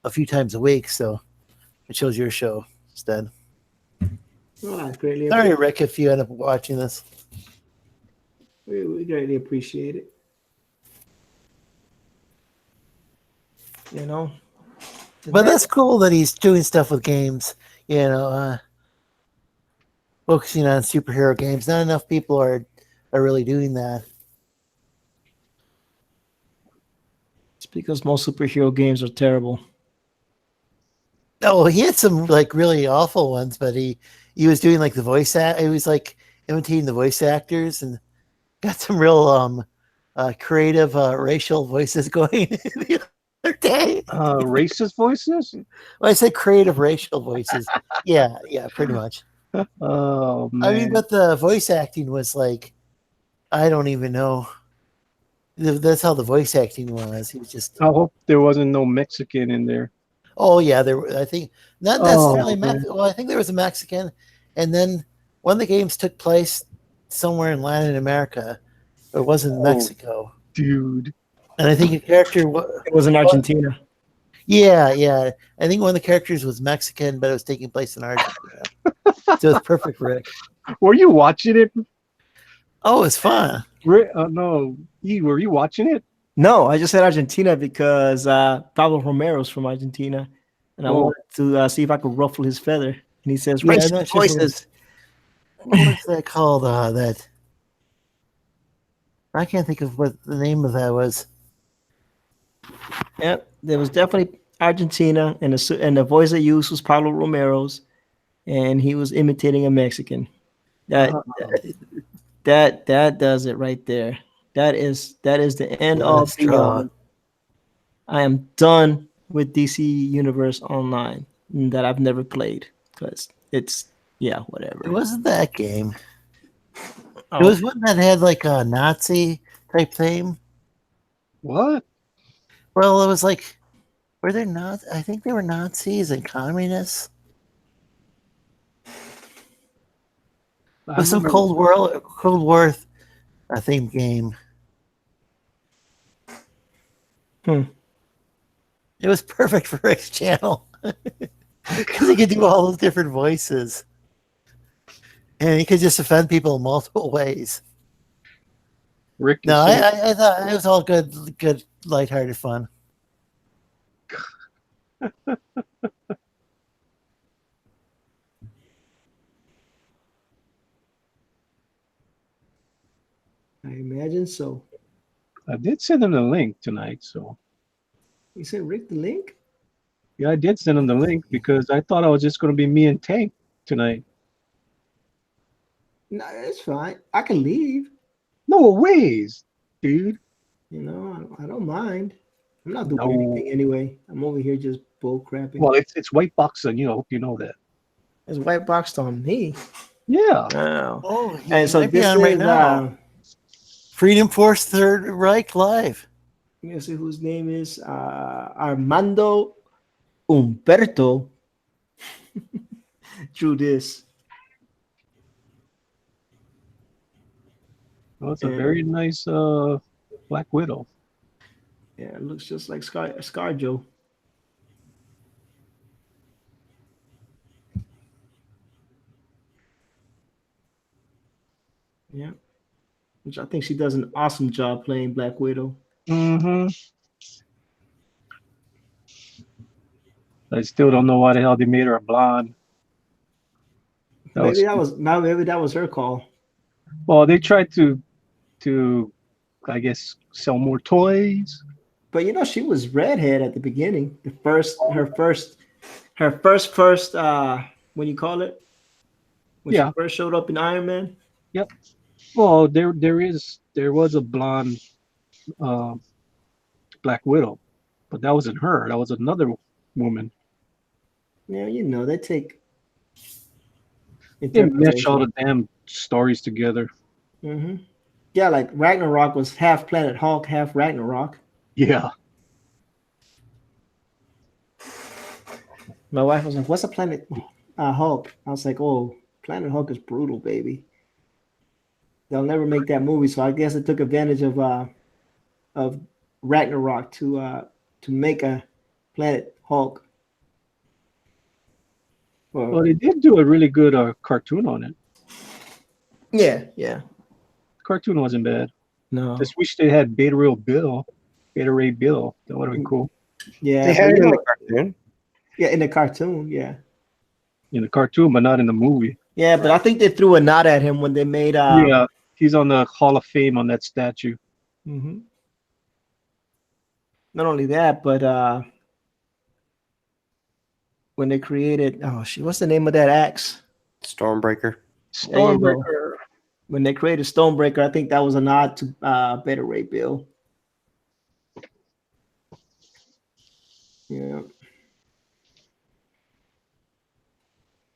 a few times a week, so it shows your show instead. Oh, I greatly Sorry, Rick, if you end up watching this. we greatly appreciate it. But that's cool that he's doing stuff with games. Focusing on superhero games. Not enough people are really doing that. It's because most superhero games are terrible. Oh, he had some like really awful ones, but he was doing like the voice act. He was like imitating the voice actors and got some real creative racial voices going the other day. Racist voices? Well, I said creative racial voices. Yeah, pretty much. Oh, man. I mean, but the voice acting was like, I don't even know. That's how the voice acting was. He was just. I hope there wasn't no Mexican in there. Oh yeah, I think not necessarily Mexican. Well, I think there was a Mexican, and then one of the games took place somewhere in Latin America. It wasn't Mexico, dude. And I think a character it was in Argentina. Yeah. I think one of the characters was Mexican, but it was taking place in Argentina. So it's perfect, Rick. Were you watching it? Oh, it's fun. No, were you watching it? No, I just said Argentina because Pablo Romero's from Argentina, and I wanted to see if I could ruffle his feather. And he says, "Racist voices." What's that called? That I can't think of what the name of that was. Yep, there was definitely Argentina, and the voice they used was Pablo Romero's, and he was imitating a Mexican. That that does it right there. That is the end all Let's be draw. all. I am done with DC Universe Online that I've never played because it's whatever. It wasn't that game. Oh, It was one that had like a Nazi type theme. What? Well, it was like, were there not? I think they were Nazis and communists. It I was some remember. Cold War themed game. Hmm. It was perfect for Rick's channel because he could do all those different voices, and he could just offend people in multiple ways. Rick. No, I thought it was all good, lighthearted fun. I imagine so. I did send him the link tonight, so You sent Rick the link? yeah, I did send him the link because I thought I was just going to be me and Tank tonight. No, it's fine. I can leave. No ways, dude. You know, I don't mind. I'm not doing No. anything anyway. I'm over here just bull crapping. Well, it's white boxing. You know, hope you know that. It's white boxed on me. Yeah. Wow. Oh, he And so might be this on right is now. Freedom Force Third Reich live. let me see whose name is Armando Umberto drew this. Well, it's a Yeah. very nice Black Widow. Yeah, it looks just like ScarJo. Yeah. Which I think she does an awesome job playing Black Widow. Mm-hmm. I still don't know why the hell they made her a blonde. Maybe that was her call. Well, they tried to I guess sell more toys. But you know, she was redhead at the beginning. Her first what do you call it? When Yeah. she first showed up in Iron Man. Yep. Well, there was a blonde uh, Black Widow, but that wasn't her. That was another woman. Yeah, you know, they take They mesh all interpretation. the damn stories together. Hmm. Yeah, like Ragnarok was half Planet Hulk, half Ragnarok. Yeah. My wife was like, "What's a Planet Hulk?" I was like, "Oh, Planet Hulk is brutal, baby. They'll never make that movie." So I guess it took advantage of Ragnarok to make a Planet Hulk. Well, they did do a really good cartoon on it. Yeah. The cartoon wasn't bad. No. Just wish they had Beta Ray Bill. That would have been cool. Yeah. They had but it you in know, the cartoon. yeah, in the cartoon. Yeah. In the cartoon, but not in the movie. Yeah, but I think they threw a nod at him when they made. Yeah, he's on the Hall of Fame on that statue. Mm-hmm. Not only that, but when they created, what's the name of that axe? Stormbreaker. There you go. Stormbreaker. When they created Stonebreaker, I think that was a nod to Beta Ray Bill. Yeah.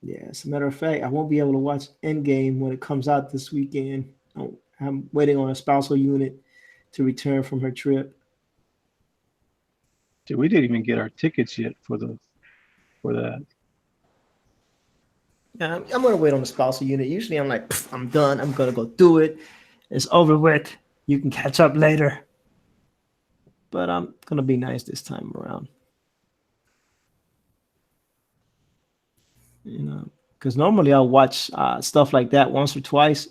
Yeah, as a matter of fact, I won't be able to watch Endgame when it comes out this weekend. I'm waiting on a spousal unit to return from her trip. Dude, we didn't even get our tickets yet for that. Yeah, I'm gonna wait on the spousal unit. Usually, I'm like, I'm done. I'm gonna go do it. It's over with. You can catch up later. But I'm gonna be nice this time around. You know, because normally I'll watch stuff like that once or twice,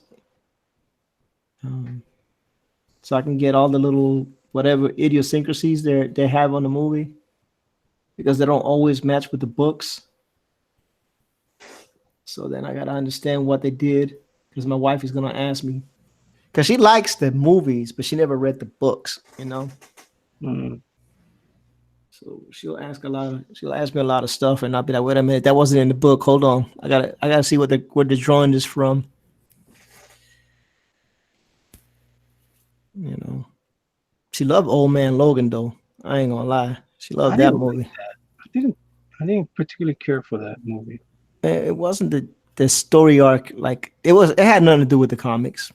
so I can get all the little whatever idiosyncrasies they have on the movie, because they don't always match with the books. So then I gotta understand what they did, because my wife is gonna ask me, because she likes the movies, but she never read the books. You know. Mm. So she'll ask me a lot of stuff, and I'll be like, "Wait a minute, that wasn't in the book. Hold on, I gotta see where the drawing is from." You know, she loved Old Man Logan though. I ain't gonna lie, she I loved that didn't like movie. that. I didn't particularly care for that movie. It wasn't the story arc like it was. It had nothing to do with the comics.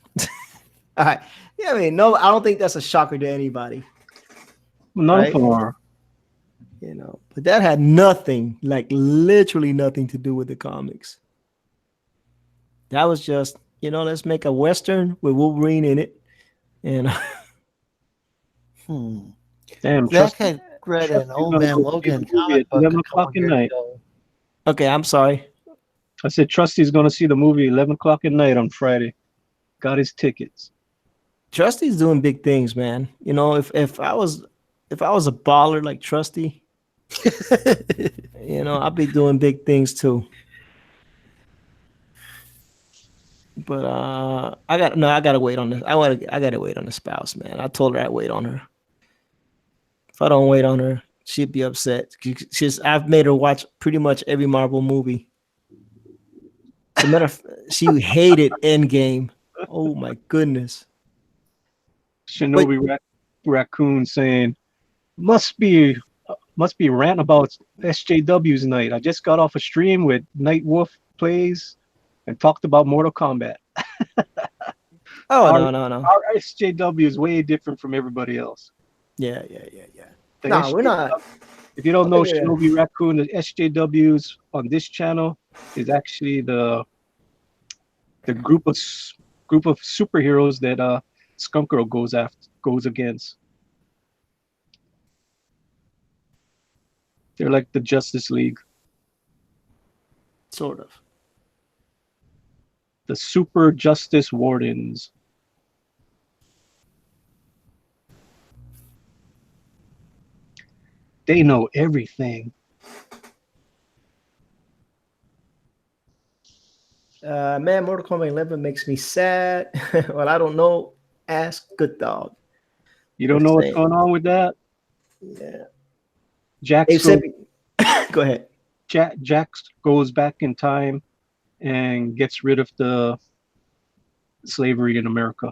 All right, yeah, I mean, no, I don't think that's a shocker to anybody. None Right. for You know, but that had nothing, like literally nothing to do with the comics. That was just, let's make a Western with Wolverine in it. And damn. Zach had read Trust an me, Old gonna Man go see the Logan movie comic at book 11 a o'clock couple at years night. ago. okay, I'm sorry. I said Trusty's gonna see the movie 11 o'clock at night on Friday. Got his tickets. Trusty's doing big things, man. If I was a baller like Trusty, I'd be doing big things too. But I gotta wait on this. I gotta wait on the spouse, man. I told her I'd wait on her. If I don't wait on her, she'd be upset. I've made her watch pretty much every Marvel movie. As a matter of she hated Endgame. Oh my goodness. Shinobi Raccoon saying, must be rant about SJWs night. I just got off a stream with Night Wolf plays and talked about Mortal Kombat. Oh our, no. Our SJW is way different from everybody else. Yeah. The No, we're not. If you don't know Yeah. Shinobi Raccoon, the SJWs on this channel is actually the group of superheroes that Skunk Girl goes against. They're like the Justice League, Sort of. the Super Justice Wardens. They know everything. Man, Mortal Kombat 11 makes me sad. Well, I don't know. Ask Good Dog. You don't know what's going on with that? Yeah. Jax go ahead. Jax goes back in time and gets rid of the slavery in America.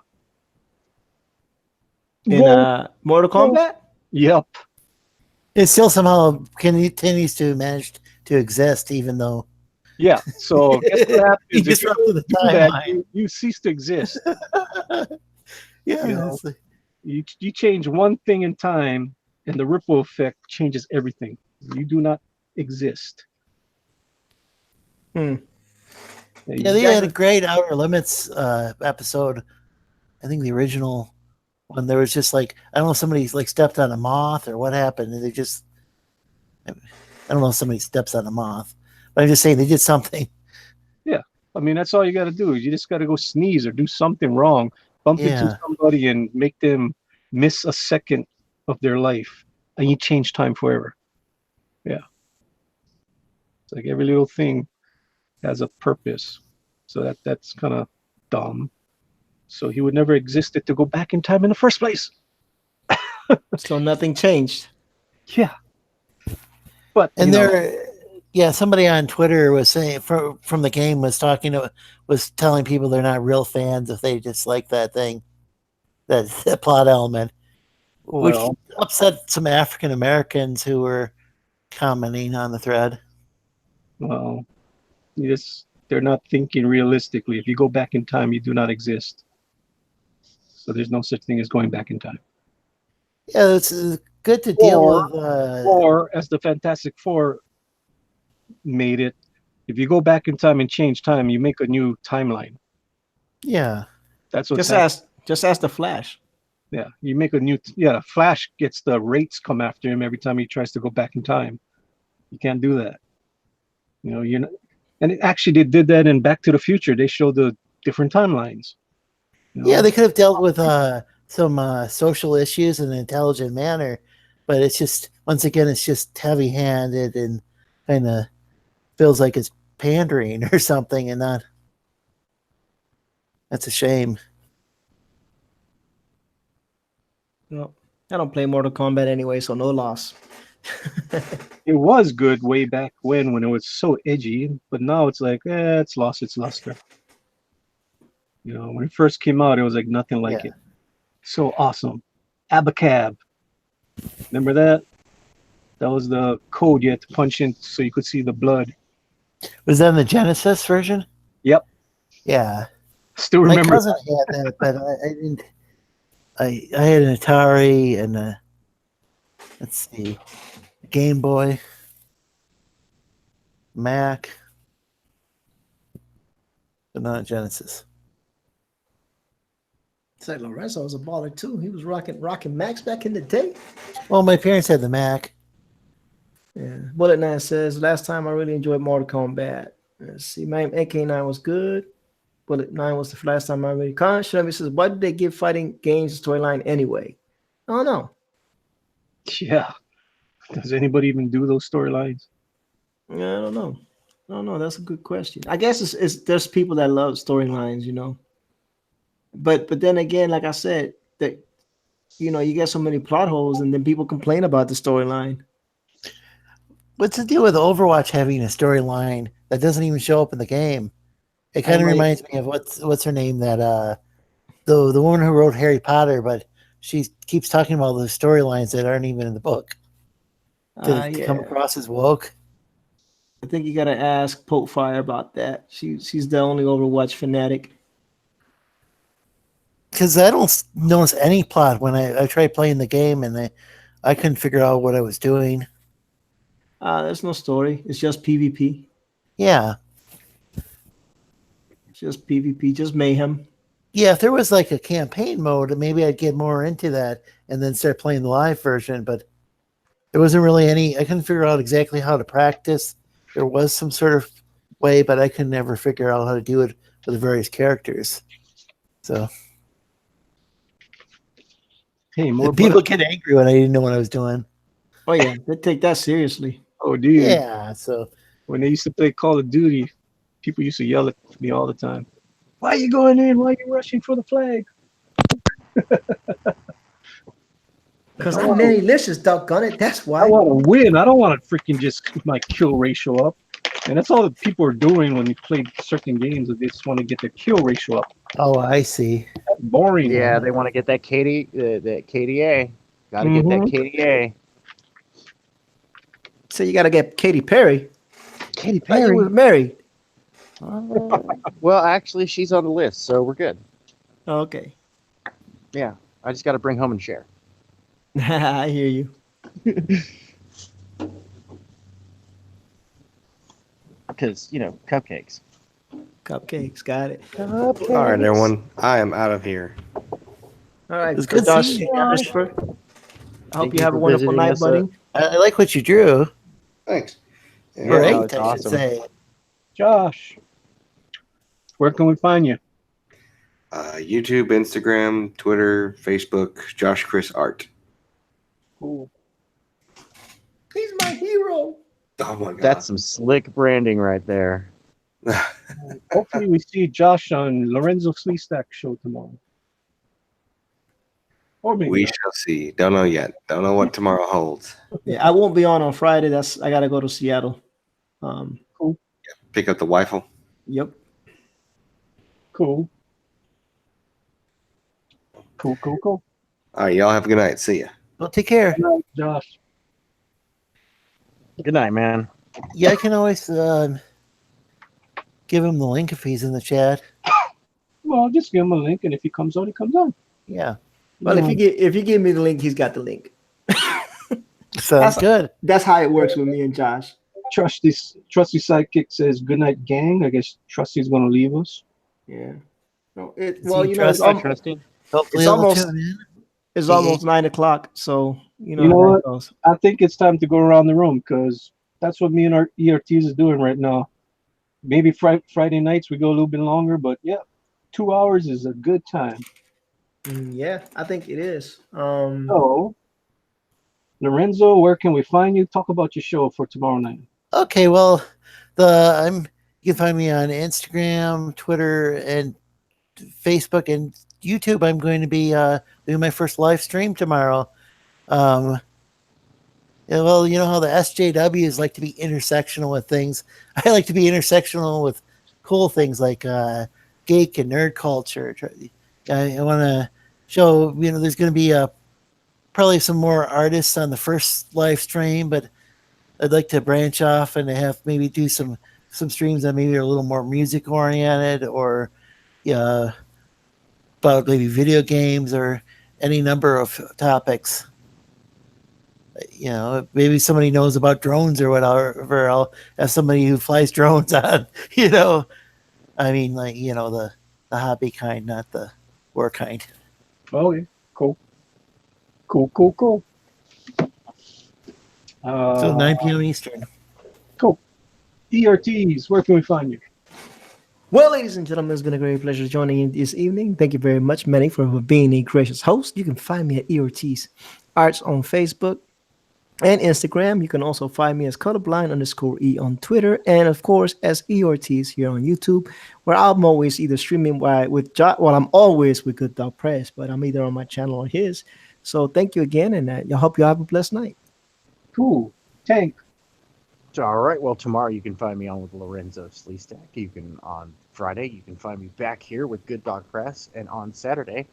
In Mortal Kombat? Yep. It still somehow continues to manage to exist, even though. Yeah. So guess what happens? You If disrupted the do that, timeline. you cease to exist. Yeah. You know, you change one thing in time, and the ripple effect changes everything. You do not exist. Yeah, they had a great Outer Limits episode. I think the original one. There was just like, I don't know, somebody like stepped on a moth or what happened. And I don't know if somebody steps on a moth, but I'm just saying they did something. Yeah, I mean that's all you got to do. You just got to go sneeze or do something wrong, bump into somebody, and make them miss a second of their life, and you change time forever. Yeah, it's like every little thing has a purpose. So that's kind of dumb. So he would never existed to go back in time in the first place. So nothing changed. Yeah. But And somebody on Twitter was saying from the game was telling people they're not real fans if they just like that thing, that plot element, which upset some African Americans who were commenting on the thread. Well, they're not thinking realistically. If you go back in time, you do not exist. So there's no such thing as going back in time. Yeah, it's good to deal with. Or as the Fantastic Four made it, if you go back in time and change time, you make a new timeline. Yeah, that's what. Just ask the Flash. Yeah, you make a new. Flash gets the rates come after him every time he tries to go back in time. You can't do that. You're not. And actually, they did that in Back to the Future. They showed the different timelines. Yeah, they could have dealt with some social issues in an intelligent manner, but it's just, once again, it's just heavy-handed and kind of feels like it's pandering or something, and not. That's a shame. No, I don't play Mortal Kombat anyway, so no loss. It was good way back when it was so edgy, but now it's like, it's lost its luster. You know, when it first came out, it was like nothing like Yeah. it. So awesome. Abacab. Remember that? That was the code you had to punch in so you could see the blood. Was that in the Genesis version? Yep. Yeah. Still My remember. cousin had that, but I didn't. I had an Atari and let's see, Game Boy, Mac, but not Genesis. It's like Lorenzo was a baller too. He was rocking Max back in the day. Well, my parents had the Mac. Yeah. Bullet 9 says, last time I really enjoyed Mortal Kombat. Let's see, my AK9 was good. Bullet 9 was the last time I really. Con Shemmy says, why did they give fighting games a storyline anyway? I don't know. Yeah. Does anybody even do those storylines? Yeah, I don't know. I don't know. That's a good question. I guess it's there's people that love storylines, you know. But then again, like I said, that you get so many plot holes, and then people complain about the storyline. What's the deal with Overwatch having a storyline that doesn't even show up in the game? It kind of Everybody- reminds me of what's her name, that the woman who wrote Harry Potter, but she keeps talking about those storylines that aren't even in the book. Did it come Yeah. across as woke? I think you gotta ask Pope Fire about that. She's the only Overwatch fanatic. Because I don't notice any plot when I tried playing the game, and I couldn't figure out what I was doing. There's no story. It's just PvP. Yeah. It's just PvP, just mayhem. Yeah, if there was like a campaign mode, maybe I'd get more into that and then start playing the live version, but there wasn't really any. I couldn't figure out exactly how to practice. There was some sort of way, but I could never figure out how to do it with the various characters. So Hey, more people blood. get angry when I didn't know what I was doing. Oh yeah, they take that seriously. Oh, dude. Yeah, so When they used to play Call of Duty, people used to yell at me all the time. Why are you going in? Why are you rushing for the flag? Because I I'm wanna- Nanny Licious, doggone it. That's I why. want to win. I don't want to freaking just keep my kill ratio up. And that's all that people are doing when they play certain games. They just want to get their kill ratio up. oh, I see. That's boring. Yeah, man. they want to get that that KDA. Got to get that Mhm. KDA. So you gotta get Katy Perry. Katy Thought you was married. Well, actually, she's on the list, so we're good. Okay. Yeah, I just got to bring home and share. I hear you. Because, cupcakes. Cupcakes, got it. All right, everyone. I am out of here. All right, It's good Josh, seeing you, Christopher. I hope Thank you you have a for wonderful visiting night, us, buddy. I like what you drew. Thanks. Yeah, Great, no, it's I awesome. should say. Josh, where can we find you? YouTube, Instagram, Twitter, Facebook, Josh Chris Art. Cool. He's my hero. Oh my god. That's some slick branding right there. Hopefully, we see Josh on Lorenzo Sleestack show tomorrow. Or maybe We not. shall see. Don't know yet. Don't know what tomorrow holds. Yeah, I won't be on Friday. I gotta go to Seattle. Pick up the rifle. Yep. Cool. Cool. All right, y'all have a good night. See ya. Well, take care. Good night, Josh. Good night, man. Yeah, I can always give him the link if he's in the chat. Well, I'll just give him a link, and if he comes on, he comes on. Yeah, Well, if you give me the link, he's got the link. sounds good. That's how it works with me and Josh. Trusty Sidekick says, "Good night, gang." I guess Trusty's gonna leave us. Yeah. No, See, it's, Trust- Trusting. Hopefully, It's he'll almost- tune in. it's almost 9:00, so you know, You know how what? it goes. I think it's time to go around the room because that's what me and our ERTs is doing right now. Maybe Friday nights we go a little bit longer, but yeah, 2 hours is a good time. Yeah, I think it is. So, Lorenzo, where can we find you? Talk about your show for tomorrow night. Okay, well, you can find me on Instagram, Twitter, and Facebook, and YouTube, I'm going to be doing my first live stream tomorrow. Yeah, well, you know how the SJWs like to be intersectional with things. I like to be intersectional with cool things like geek and nerd culture. I want to show, there's going to be probably some more artists on the first live stream, but I'd like to branch off and have maybe do some streams that maybe are a little more music oriented or about maybe video games or any number of topics. Maybe somebody knows about drones or whatever. I'll have somebody who flies drones on, I mean, like, the hobby kind, not the work kind. Okay, cool. Cool. So 9 p.m. Eastern. Cool. ERTs, where can we find you? Well, ladies and gentlemen, it's been a great pleasure joining you this evening. Thank you very much, Manny, for being a gracious host. You can find me at ERTs Arts on Facebook and Instagram. You can also find me as colorblind_E on Twitter, and of course as ERTs here on YouTube, where I'm always either streaming I'm always with Good Dog Press, but I'm either on my channel or his. So thank you again, and I hope you have a blessed night. Cool. Tank. All right. Well, tomorrow you can find me on with Lorenzo Sleestack. On Friday you can find me back here with Good Dog Press, and on Saturday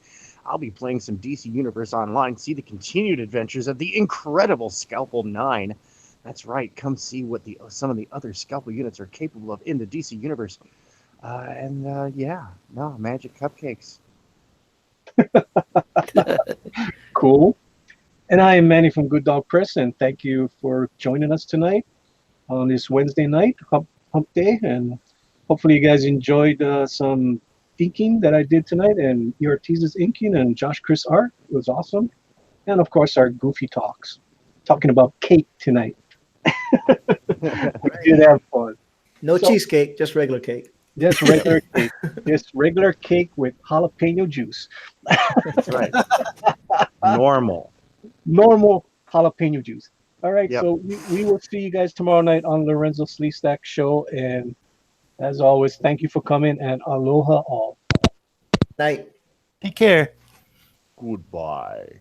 I'll be playing some DC Universe Online. See the continued adventures of the incredible Scalpel 9. That's right. Come see what some of the other Scalpel units are capable of in the DC Universe. Magic cupcakes. Cool. And I am Manny from Good Dog Press, and thank you for joining us tonight on this Wednesday night, hump day. And hopefully you guys enjoyed some inking that I did tonight, and ERT's inking, and Josh Chris art. It was awesome. And of course our goofy talks, talking about cake tonight. We did have fun. No cheesecake, just regular cake. Just regular cake. Just regular cake with jalapeno juice. That's right. Normal jalapeno juice. All right, Yep. So we will see you guys tomorrow night on Lorenzo Sleestack Show. And as always, thank you for coming, and aloha all. Night. Take care. Goodbye.